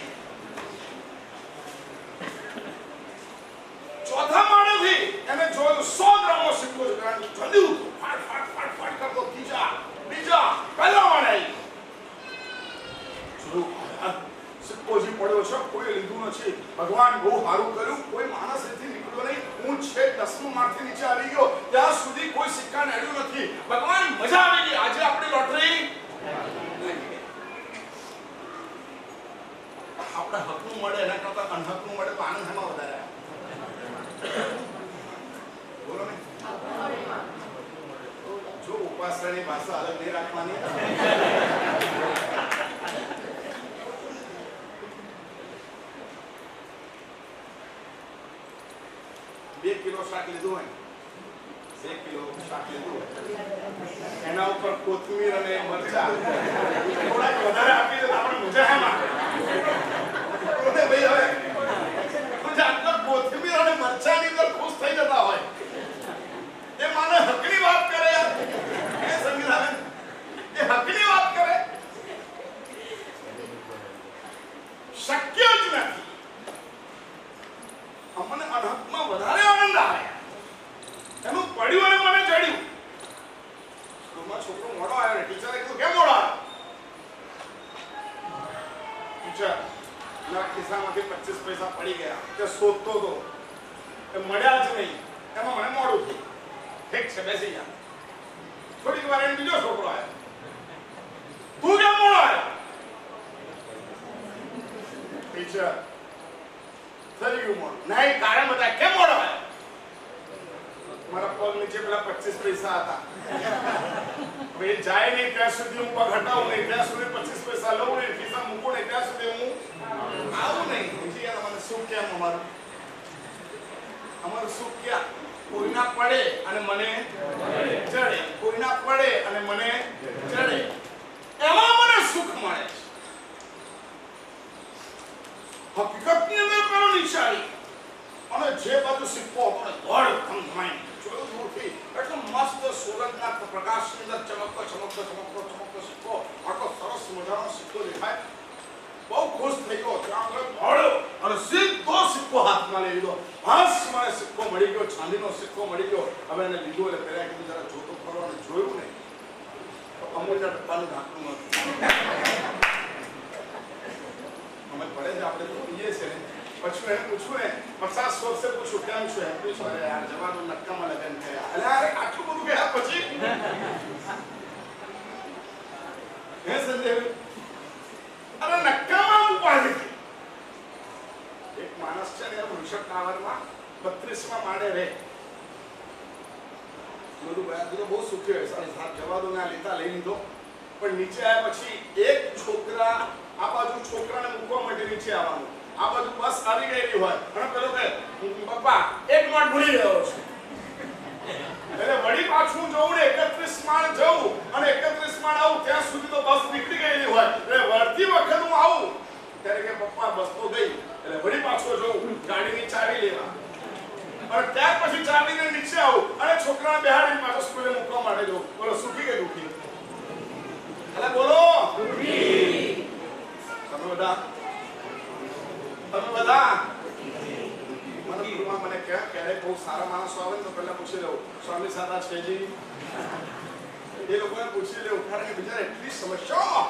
ચોથા માળેથી એને જોયું 100 ગ્રામનો સિક્કો જલ્દી ફાટ ફાટ ફાટ ફાટ કરતો, બીજા પહેલા માળે આવી. સિક્કો જે પડ્યો છે કોઈ લીધું નથી. ભગવાન બહુ સારું કર્યું, કોઈ માણસ એથી નીકળ્યો નહીં. હું છેક 10મું માળથી નીચે આવી ગયો ત્યાં સુધી કોઈ સિક્કા નડ્યું નથી. ભગવાન મજા આવી ગઈ. આજે આપણી લોટરી આપણે હકનું મળે એના કરતા અનહકનું મળે તો આનંદ એમાં વધારે. બોલો ને, જો ઉપાસનાની ભાષા અલગ નહીં રાખવાની. 2 કિલો શાક લીધું હોય, 1 કિલો શાક લીધું હોય, એના ઉપર કોથમીર અને મરચા થોડાક વધારે આપી દે તો આપણે મજા એમાં. ભાઈ હવે કોથમીર અને મરચાની અંદર ખુશ થઈ જતા હોય એ માને હકની વાત કરે યાર. એ સંગીતાબેન એ હકની વાત કરે, શક્ય જ નથી. અમને અનહકમાં વધારે આનંદ આવે. એનું પડ્યું અને મને ચડ્યું. સ્કૂલમાં છોકરો મોડો આવ્યો ને ટીચરે કીધું કેમ મોડો આવ્યો? ટીચર ના ખિસ્સામાંથી 25 પૈસા પડી ગયા તે શોધતો હતો એ મળ્યા જ નહીં એમાં મને મોડું થયું. ઠીક છે બેસી જા. થોડીક વાર એને બીજો છોકરો આવ્યો, તું કેમ મોડો આવ્યો? ટીચર થઈ ગયું મોડું. નહીં કારણ બતા કેમ મોડો આવ્યો? મારા પગ નીચે પેલા 25 પૈસા હતા. હવે જાય નહીં ત્યાં સુધી હું પગ હટાવું નહીં, ત્યાં સુધી 25 પૈસા લઉં નહીં, ખિસ્સા મૂકું નહીં, ત્યાં સુધી હું આવું નહીં. બીજી યાર મને સુખ કેમ અમારું સુખ ક્યાં? કોઈના પડે અને મને ચડે, કોઈના પડે અને મને ચડે, એમાં મને સુખ મળે છે. હકીકતની અંદર કરો નિશાળી અને જે બાજુ સિક્કો આપણે દોડ થંભાઈ જોયું દૂરથી એટલો મસ્ત સૂરજના પ્રકાશની અંદર ચમકતો સિક્કો આટલો સરસ મજાનો સિક્કો દેખાય. બહુ ખુશ થઈ ગયો. ત્યાં આગળ દોડ્યો અને સીધો સિક્કો હાથમાં લઈ લીધો. બસ મને સિક્કો મળી ગયો, ચાંદીનો સિક્કો મળી ગયો. હવે એને લીધો એટલે પહેલા કીધું જરા જોતો ફરો અને જોયું ને તો અમૂલ્ય ડબ્બાનું ઢાંકણું હતું. અમે પડે છે આપણે તો પીએ છે ને પછી એને પૂછ્યું ને 50 વર્ષે પૂછ્યું કેમ છો એમ પૂછ્યું. અરે યાર જવાનું નક્કામાં લગન થયા. અરે આટલું બધું ગયા પછી હે સંજય અરે નક્કામાં ઉપાડી. એક માણસ છે ને વૃષભ ટાવરમાં 32મા માળે રહે. બધું બહુ સુખી હોય. સારી સાત જવા દો ને આ લેતા લઈ લીધો. પણ નીચે આવ્યા પછી એક છોકરા આ બાજુ છોકરાને મૂકવા માટે નીચે આવવાનું, આ બાજુ બસ આવી ગયેલી હોય અને પેલો કહે પપ્પા એક નોટ ભૂલી ગયો છું. એટલે વળી પાછું જવું ને 31 માળ જવું અને 31 માળ આવું ત્યાં સુધી તો બસ નીકળી ગયેલી હોય. એટલે વળતી વખત હું આવું ત્યારે કે પપ્પા બસ તો ગઈ. એટલે વળી પાછો જવું, ગાડીની ચાવી લેવા અને ત્યાર પછી ચાવીને નીચે આવું અને છોકરાને બેહાડીને પાછો સ્કૂલે મૂકવા માટે જવું. બોલો સુખી કે દુખી? એટલે બોલો તમે બધા મને ક્યારેક બહુ સારા માણસો આવે તો પહેલા પૂછી લઉં સ્વામી સાદા છે જી? એ લોકોને પૂછી લેવું કારણ કે બીજા એટલી સમસ્યાઓ.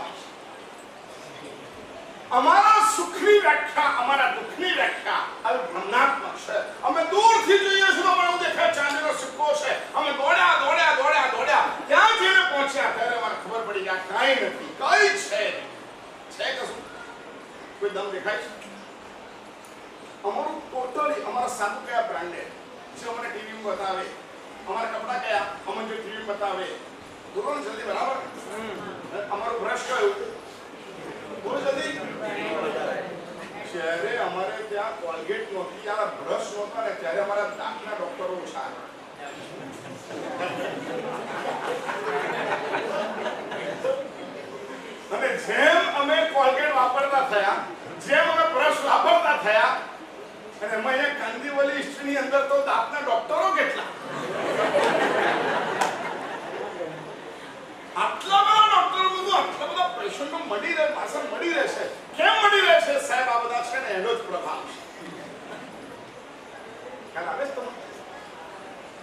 અમારા સુખની વ્યાખ્યા, અમારા દુઃખની વ્યાખ્યા હવે ભ્રમણાત્મક છે. અમે દૂરથી જોઈએ છીએ તો એવું દેખાય ચાંદીનો સિક્કો છે. અમે દોડ્યા ત્યાં જઈને પહોંચ્યા ત્યારે અમારે ખબર પડી કે આ કાંઈ નથી, કઈ છે કશું? કોઈ દમ દેખાય છે? અમારું ટોટલી અમારા સાબુ કયા બ્રાન્ડેડ જે અમને ટીવીમાં બતાવે, અમારા કપડા કયા અમને જે ટીવીમાં બતાવે. બોલો ને જલ્દી. બરાબર. અમારું બ્રશ કયું? બોલો જલ્દી. જ્યારે અમારે ત્યાં કોલગેટ નહોતી, યાર બ્રશ નહોતા ને ત્યારે અમારા દાંતના ડોક્ટરો ઓછા. અને જેમ અમે કોલગેટ વાપરતા થયા, જેમ અમે બ્રશ વાપરતા થયા અને અમે અહીંયા કાંદીવલી હિસ્ટ્રીની અંદર તો દાંતના ડોક્ટરો કેટલા, આટલા બધા ડોક્ટરો બધું આટલા બધા પેશન્ટો મળી રહે પાછળ મળી રહે છે. કેમ મળી રહે છે સાહેબ? આ બધા છે ને એનો જ પ્રભાવ છે. ખ્યાલ આવે છે તમને?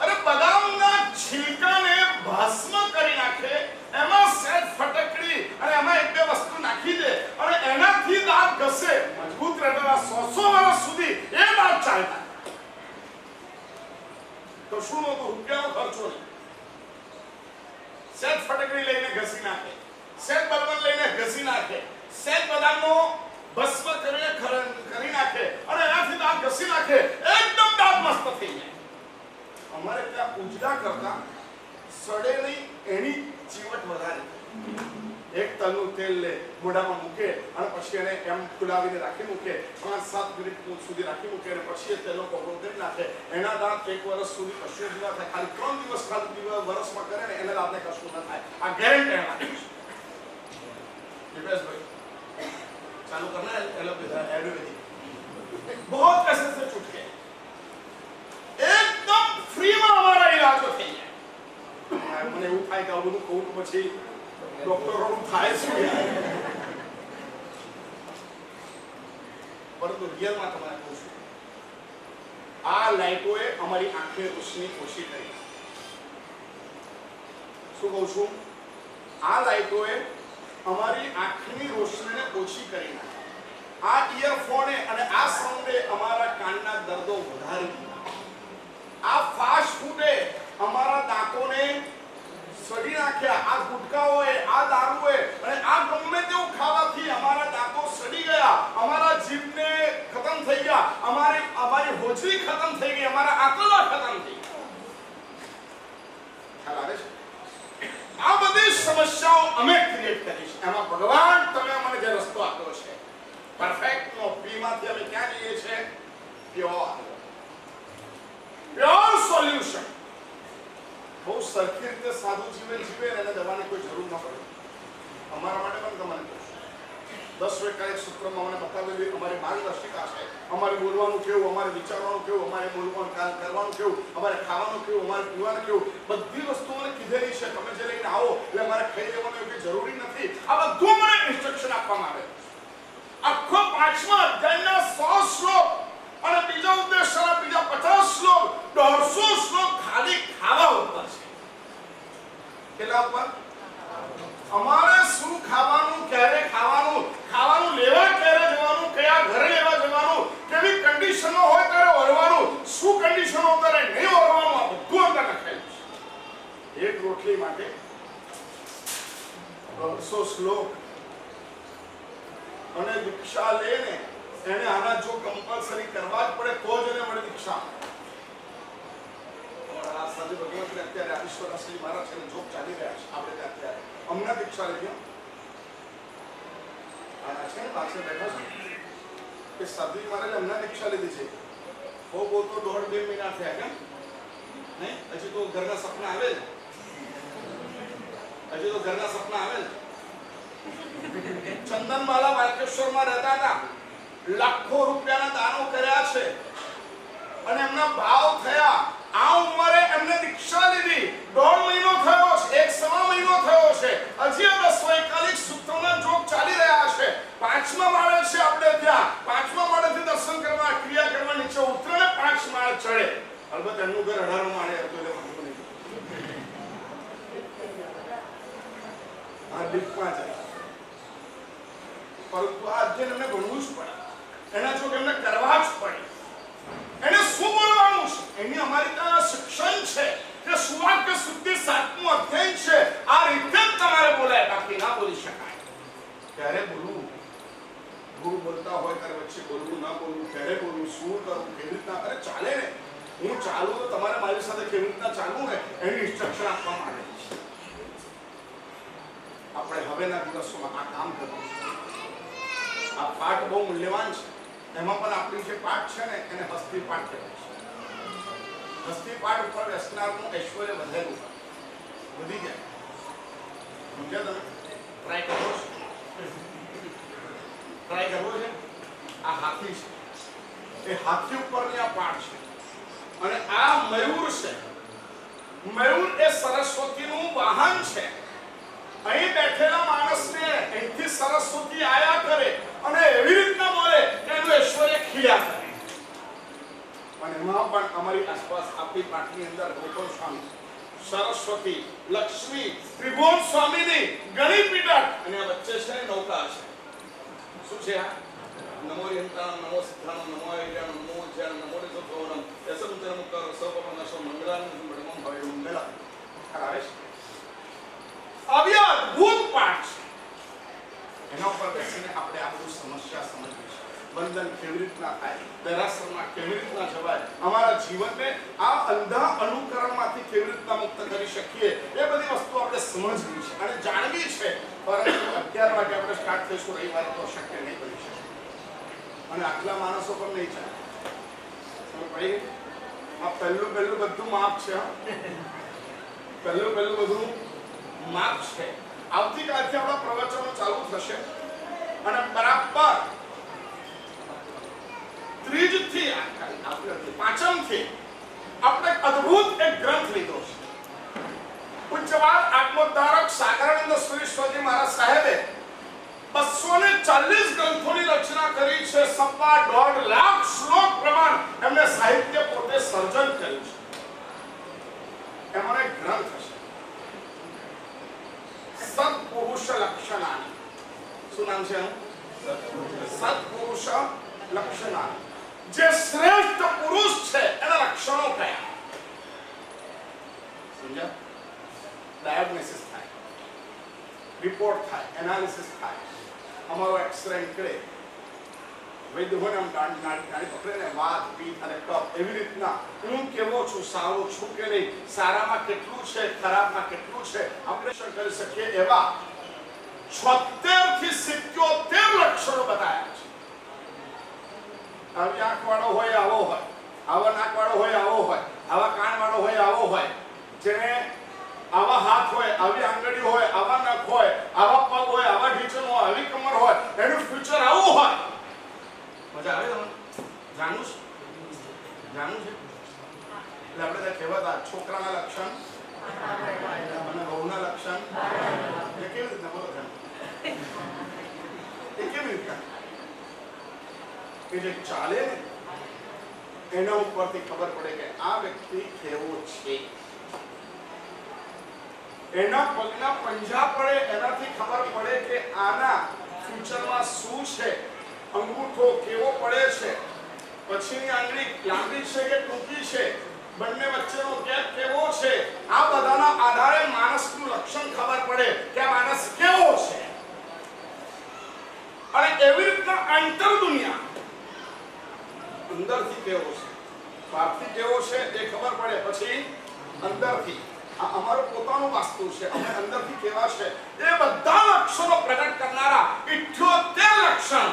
અરે બદામના છિલકાને ભસ્મ કરી નાખે, એમાં સેજ ફટકડી અને એમાં એક બે વસ્તુ નાખી દે અને એનાથી દાંત ઘસે. કશું નહોતું, રૂપિયાનો ખર્ચો નહીં. સેજ ફટકડી લઈને ઘસી નાખે, સેજ બલવન લઈને ઘસી નાખે, સેજ બદામનો ભસ્મ કરીને કરી નાખે અને એનાથી દાંત ઘસી નાખે, એકદમ દાંત મસ્ત થઈ જાય. અમારે ત્યાં ઉજડા કરતા સડે નહીં એની ચીવટ વધારે. એક તલનું તેલ લે, મોઢામાં મૂકે અને પછી એને એમ ફુલાવીને રાખી મૂકે, 5-7 મિનિટ સુધી રાખી મૂકે અને પછી એ તેલનો કોપરો કરી નાખે. એના દાંત 1 વર્ષ સુધી કશું જ ના થાય. ખાલી 3 દિવસ વર્ષમાં કરે ને એના દાંતને કશું ના થાય. આ ગેરંટી આપે છે. દિપેશભાઈ ચાલુ करना है एलोपैथी आयुर्वेदिक, बहुत पैसे से छूट गए, एकदम फ्री में हमारा इलाज થઈ જાય. મને એવું થાય કે આ બધું કહું તો પછી ડોક્ટરોનું થાય છે, પરંતુ રિયલમાં તમારે કહું છું, આ લાઇટોએ અમારી આંખે રોશની ઓછી કરી. શું કહું છું? આ લાઇટોએ અમારી આંખની રોશનીને ઓછી કરી નાખી. આ ઇયરફોને અને આ સાઉન્ડે અમારા કાનના દર્દો વધારી દીધા. આ ફાસ્ટ ફૂડે અમારા દાંતોને સડી નાખ્યા. આ ગુટકાઓએ, આ દારૂએ અને આ ગમે તેવું ખાવાથી અમારા દાંતો સડી ગયા, અમારા જીભને ખતમ થઈ ગયા, અમારી હોજરી ખતમ થઈ ગઈ, અમારા આંતરડા ખતમ થઈ ગયા. ખ્યાલ આવે છે? આ બધી સમસ્યાઓ અમે ક્રિએટ કરી છે. એમાં ભગવાન તમે અમને જે રસ્તો આપ્યો છે પરફેક્ટ નો પીમાંથી અમે ક્યાં જઈએ છે? Pure solution. બહુ સરખી રીતે સાદું જીવન જીવે અને દવાની કોઈ જરૂર ન પડે. અમારા માટે પણ તમને કહું, 10 વૈકલ્પિક સૂત્રોમાં મને બતાવેલી અમારી માર્ગદર્શિકા છે. અમારે બોલવાનું કેવું, અમારે વિચારવાનું કેવું, અમારે બોલવાનું કરવાનું કેવું, અમારે ખાવાનું કેવું, અમારે પીવાનું કેવું, બધી વસ્તુઓ મને કીધેલી છે. તમે જે લઈને આવો એટલે અમારે ખાઈ લેવાનું એવું જરૂરી નથી. આ બધું મને ઇન્સ્ટ્રક્શન આપવામાં આવે. આખો 5મા અધ્યાયના 100 શ્લોક અને બીજા ઉપદેશના બીજા 50 શ્લોક, 150 શ્લોક ખાલી ખાવા ઉપર છે. કેટલા ઉપર? અમારે શું ખાવાનું, ક્યારે ખાવાનું, ખાવાનું લેવા ક્યારે જવાનું, કયા ઘરે લેવા જવાનું, કેવી કન્ડિશનો હોય ત્યારે ઓરવાનું, શું કન્ડિશનો ત્યારે નહીં ઓરવાનું, આ બધું અંદર લખાયેલું છે. એક રોટલી માટે 150 શ્લોક અને દીક્ષા લેને એને આના જો કમ્પલસરી કરવા જ પડે તો જ એને મળે દીક્ષા. આ સાધુ ભગવંતને અત્યારે આદિશ્વરાશ્રી મહારાજ છે, જોબ ચાલી રહ્યા છે. આપણે અત્યારે હમણાં દીક્ષા લઈ ગયો આ છે ને પાસે બેઠા છે કે સાધુ મહારાજે હમણાં દીક્ષા લીધી છે. બહુ તો 1.5-2 મહિના થયા કેમ નહીં? હજી તો ઘરના સપના આવે જ, હજી તો ઘરના સપના આવે જ. ચંદનમાલા વાલકેશ્વરમાં રહેતા હતા, લાખો રૂપિયાના દાનો કર્યા છે અને એમના ભાવ થયા. આ ઉંમરે એમને દીક્ષા લીધી, 1.5 મહિનો થયો છે, 1.25 મહિનો થયો છે. હજી આ 10 વૈકલ્પિક સૂત્રોના જોગ ચાલી રહ્યા છે. 5મા માળે છે આપણે ત્યાં. 5મા માળેથી દર્શન કરવા, ક્રિયા કરવા નીચે ઉતરે ને 5 માળ ચડે. અલબત્ત એમનું ઘર 18 માળે હતું એટલે વાંધો નહીં. આ ડીપમાં જાય, પરંતુ આ અધ્યયન એમને ભણવું જ પડે. એના જોગ એમને કરવા જ પડે. એને શું બોલવાનું છે એની અમારી ત્યાં શિક્ષણ છે કે સુવાક્ય શુદ્ધિ 7મું અધ્યાય છે. આ રીતે જ તમારે બોલાય, બાકી ના બોલી શકાય. ક્યારે બોલવું, ગુરુ બોલતા હોય ત્યારે વચ્ચે બોલવું, ના બોલવું, ક્યારે બોલવું, શું કરવું, કેવી રીતના. અરે ચાલે ને, હું ચાલું તો તમારે મારી સાથે કેવી રીતના ચાલવું ને એની ઇન્સ્ટ્રક્શન આપવામાં આવેલી છે. આપણે હવેના દિવસોમાં આ કામ કરવું છે. આ પાઠ બહુ મૂલ્યવાન છે. એમાં પણ આપણી જે પાઠ છે ને એને હસ્તી પાઠ કહેવાય છે. હસ્તી પાઠ ઉપર વ્યસનારનું ઐશ્વર્ય વધેલું વધી જાય. સમજ્યા તમે? ટ્રાય કરવો છે, ટ્રાય કરવો છે. આ હાથી છે, એ હાથી ઉપરની આ પાઠ છે અને આ મયુર છે. મયુર એ સરસ્વતીનું વાહન છે. અહીં બેઠેલા માણસને અહીંથી સરસ્વતી આયા કરે અને એવી રીતના બોલે કે એનું ઐશ્વર્ય ખીલ્યા કરે. અને એમાં પણ અમારી આસપાસ આપણી પાઠની અંદર ગોપાલ સ્વામી, સરસ્વતી, લક્ષ્મી, ત્રિભુવન સ્વામીની ઘણી પીઠ અને આ વચ્ચે છે નૌકા છે. શું છે આ? नमो यंत्राणं नमो सिद्धाणं नमो आयुर्याणं नमो ज्ञानं नमो निजभवनं यसमुद्रमुक्तं सर्वपरमनाशं मंगलानं ब्रह्मं भवे मंगला करावेश अभी अद्भुत पाठ એના ઉપર બેસીને આપણે આ બધું સમસ્યા સમજવી છે બંધન કેવી રીતના થાય દરાસરમાં કેવી રીતના જવાય અમારા જીવનને આ અંધા અનુકરણમાંથી કેવી રીતના મુક્ત કરી શકીએ એ બધી વસ્તુ આપણે સમજવી છે અને જાણવી છે પરંતુ 11 વાગે આપણે સ્ટાર્ટ થઈશું રવિવારે તો શક્ય નહીં બની શકે અને આટલા માણસો પર નહીં ચાલે ભાઈ આ પહેલું બધું માપ છે પહેલું બધું માપ છે આવતીકાલથી આપણા પ્રવચનો ચાલુ થશે અને બરાબર ત્રીજથી પાંચમથી આપણે અદ્ભુત એક ગ્રંથ લીધો છે પૂજ્યપાદ આત્મોદ્ધારક સાગરાનંદ સુરેશ્વરજી મહારાજ સાહેબે 240 ગ્રંથોની રચના કરી છે 1.5 લાખ શ્લોક પ્રમાણ એમને સાહિત્ય પોતે સર્જન કર્યું છે એમાં એક ગ્રંથ છે સત્પુરુષ લક્ષણાની શું નામ છે સત્પુરુષ લક્ષણાની જે શ્રેષ્ઠ પુરુષ છે એના લક્ષણો કયા સમજ્યા ડાયગ્નોસિસ થાય રિપોર્ટ થાય એનાલિસિસ થાય અમારો એક્સરે નીકળે વૈદ્ય હોય આમ ગાડી પકડે ને વાત પીઠ અને કફ એવી રીતના હું કેવો છું સારો છું કે નહીં સારામાં કેટલું છે ખરાબમાં કેટલું છે આપણે શું કરી શકીએ એવા 76 થી 77 લક્ષણો બતાવ્યા છે આવી આંખ વાળો હોય આવો હોય આવા નાક વાળો હોય આવો હોય આવા કાન વાળો હોય આવો હોય જેને આવા હાથ હોય આવી આંગળી હોય આવા નખ હોય આવા પગ હોય આવા ઢીંચણ હોય આવી કમર હોય એનું ફ્યુચર આવું હોય મજા આવે તમને જાણવું છે એટલે આપણે કહેવાતા છોકરાના લક્ષણ અને વહુના લક્ષણ એ કેવી રીતના બોલો એ કેવી રીતના કે જે ચાલે ને એના ઉપરથી ખબર પડે કે આ વ્યક્તિ કેવો છે એના પગના પંજા પડે એનાથી ખબર પડે કે આના ફ્યુચરમાં શું છે અંગૂઠો કેવો પડે છે પછીની આંગળી લાંબી છે કે ટૂંકી છે બંને વચ્ચેનો ગેપ કેવો છે આ બધાના આધારે માણસનું લક્ષણ ખબર પડે કે આ માણસ કેવો છે અને એવી રીતના આંતર દુનિયા અંદરથી કેવો છે બહારથી કેવો છે એ ખબર પડે પછી અંદરથી આ અમારું પોતાનું વાસ્તુ છે અમે અંદરથી કેવા છે એ બધા લક્ષણો પ્રગટ કરનારા 78 લક્ષણ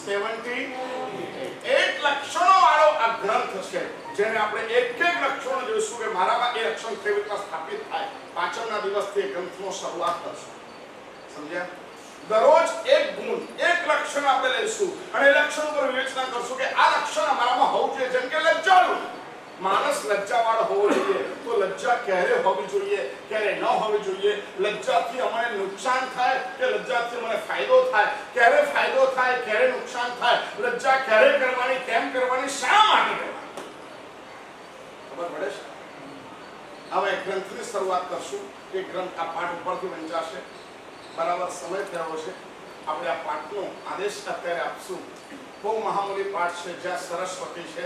78 લક્ષણો વાળો આ ગ્રંથ છે જેને આપણે એક લક્ષણો જોઈશું કે મારામાં એ લક્ષણ કેવી રીતે સ્થાપિત થાય પાંચમના દિવસથી ગ્રંથનો શરૂઆત કરશું સમજ્યા દરરોજ એક ગુણ એક લક્ષણ આપણે લઈશું અને એ લક્ષણ પર વિવેચના કરશું કે આ લક્ષણ અમારામાં હોવું જોઈએ જેમ કે લજ્જાળું માણસ લજ્જાવાળો હોવો જોઈએ તો લજ્જા ક્યારે હોવી જોઈએ ક્યારે ન હોવી જોઈએ લજ્જાથી અમને નુકસાન થાય કે લજ્જાથી અમને ફાયદો થાય ક્યારે ફાયદો થાય ક્યારે નુકસાન થાય લજ્જા ક્યારે કરવાની કેમ કરવાની શા માટે કરવાની ખબર પડે છે હવે એક ગ્રંથની શરૂઆત કરશું એ ગ્રંથ આ પાઠ ઉપરથી વંચાશે બરાબર સમય થયો છે આપણે આ પાઠનો આદેશ અત્યારે આપશું બહુ મહામૂલી પાઠ છે જ્યાં સરસ્વતી છે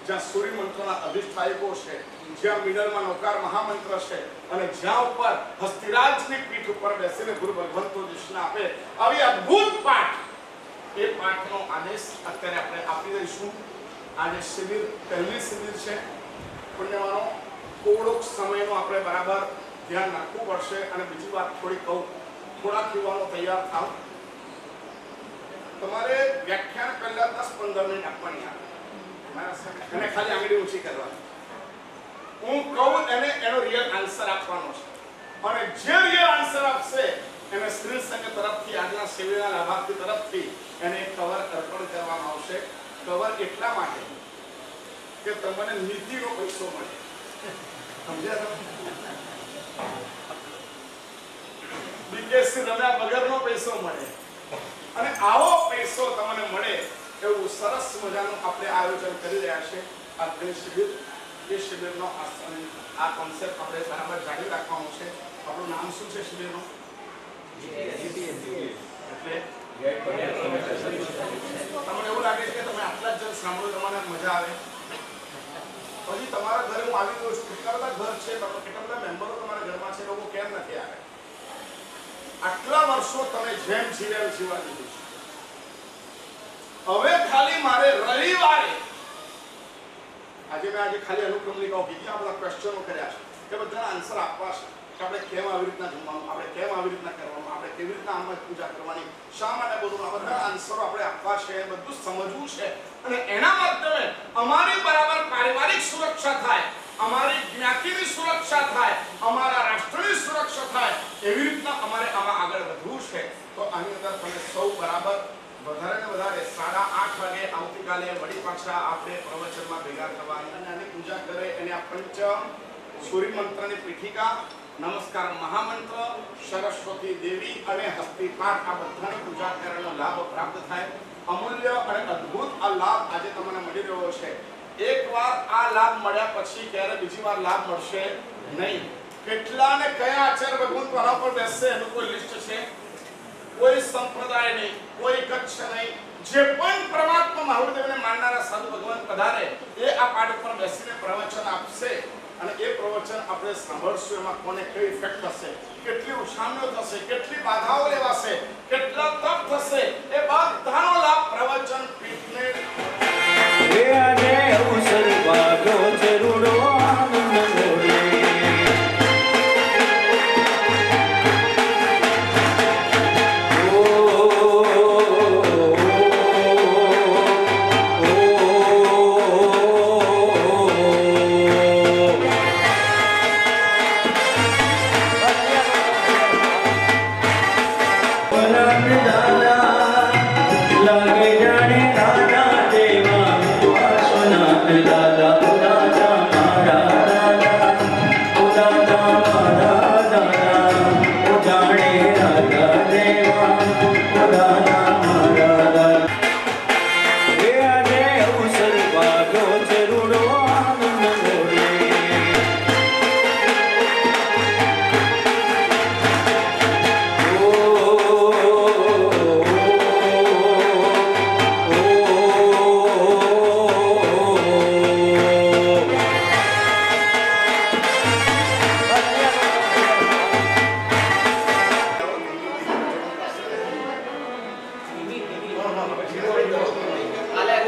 જ્યાં સૂર્ય મંત્રના અધિષ્ઠાયકો છે જ્યાં મિડલમાં નૌકાર મહામંત્ર છે અને જ્યાં ઉપર હસ્તિરાજની પીઠ ઉપર બેસીને ગુરુ ભગવંતો દિશના આપે આવી અદ્ભુત પાઠ એ પાઠનો આદેશ અત્યારે આપણે આપી દઈશું આજે શિબિર પહેલી શિબિર છે પુણ્યવાનો થોડોક સમયનો આપણે બરાબર ધ્યાન રાખવું પડશે અને બીજી વાત થોડી કહું થોડાક યુવાનો તૈયાર થાવ તમારે વ્યાખ્યાન પહેલા 10-15 મિનિટ આપવાની આવે અને ખાલી આંગળી ઊંચી કરવાની હું કહું એને એનો રિયલ આન્સર આપવાનો છે અને જે રિયલ આન્સર આપશે એને શ્રી સંઘ તરફથી આજના શિબિરના લાભાર્થી તરફથી એને કવર અર્પણ કરવામાં આવશે કવર એટલા માટે કે તમને નીતિનો પૈસો મળે સમજ્યા બીકેસી રમ્યા વગરનો પૈસો મળે અને આવો પૈસો તમને મળે એવું સરસ મજાનું આપણે આયોજન કરી રહ્યા છે આજની શિબિર એ શિબિરનો આ કોન્સેપ્ટ આપણે બરાબર જાળવી રાખવાનું છે આપણું નામ શું છે શિબિરનું એટલે મજા આવે? પછી તમારા ઘરે હું આવી ગયો છું, કેટલા બધા ઘર છે, કેટલા બધા મેમ્બરો તમારા ઘરમાં છે, લોકો કેમ નથી આવ્યા? આટલા વર્ષો તમે જેમ જીવ્યા જીવા દીધું છે. હવે ખાલી મારે રવિવારે આજે ખાલી અનુક્રમણિકાઓ કીધી, આ બધા ક્વેશ્ચનો કર્યા છે કે બધાના આન્સર આપવા છે કે આપણે કેમ આવી રીતના જમવાનું, આપણે કેમ આવી રીતના કરવાનું, આપણે કેવી રીતના આમાં પૂજા કરવાની, શા માટે બધું, આ બધા આન્સરો આપણે આપવા છે, બધું સમજવું છે. અને એના માધ્યમે અમારી બરાબર પારિવારિક સુરક્ષા થાય, અમારી જ્ઞાતિની સુરક્ષા થાય, અમારા રાષ્ટ્રની સુરક્ષા થાય, એવી રીતના અમારે આમાં આગળ વધવું છે. તો આની અંદર તમે સૌ બરાબર વધારે ને વધારે 8:30 વાગે આવતીકાલે વળી પાછા આપણે પ્રવચનમાં ભેગા થવાની અને આની પૂજા કરે. એને આ પંચ સૂર્ય મંત્રની પીઠિકા, નમસ્કાર મહામંત્ર, સરસ્વતી દેવી અને હસ્તિપાઠ, આ બધાની પૂજા કરવાનો લાભ પ્રાપ્ત થાય. અમૂલ્ય અને અદ્ભુત આ લાભ આજે તમને મળી રહ્યો છે. એકવાર આ લાભ મળ્યા પછી ક્યારે બીજી વાર લાભ મળશે નહીં. કેટલા ને કયા આચાર્ય ભગવાન દ્વારા પર બેસશે એનું કોઈ લિસ્ટ છે? કોઈ સંપ્રદાય નહીં, કોઈ કચ્છ નહીં, જે પણ પરમાત્મા મહાદેવને માનનારા સાધુ ભગવાન પધારે એ આ પાઠ ઉપર બેસીને પ્રવચન આપશે. અને એ પ્રવચન આપણે સાંભળશું, એમાં કોને કઈ ઇફેક્ટ થશે, કેટલી ઉછામણીઓ થશે, કેટલી બાધાઓ લેવાશે, કેટલા તપ થશે, એ બધાનો લાભ પ્રવચન પીઠને અવસર વાગ્યો ચરુડો આનંદ મોરે.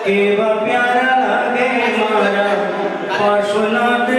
કેવા પ્યારા લાગે મારા પાર્શ્વનાથ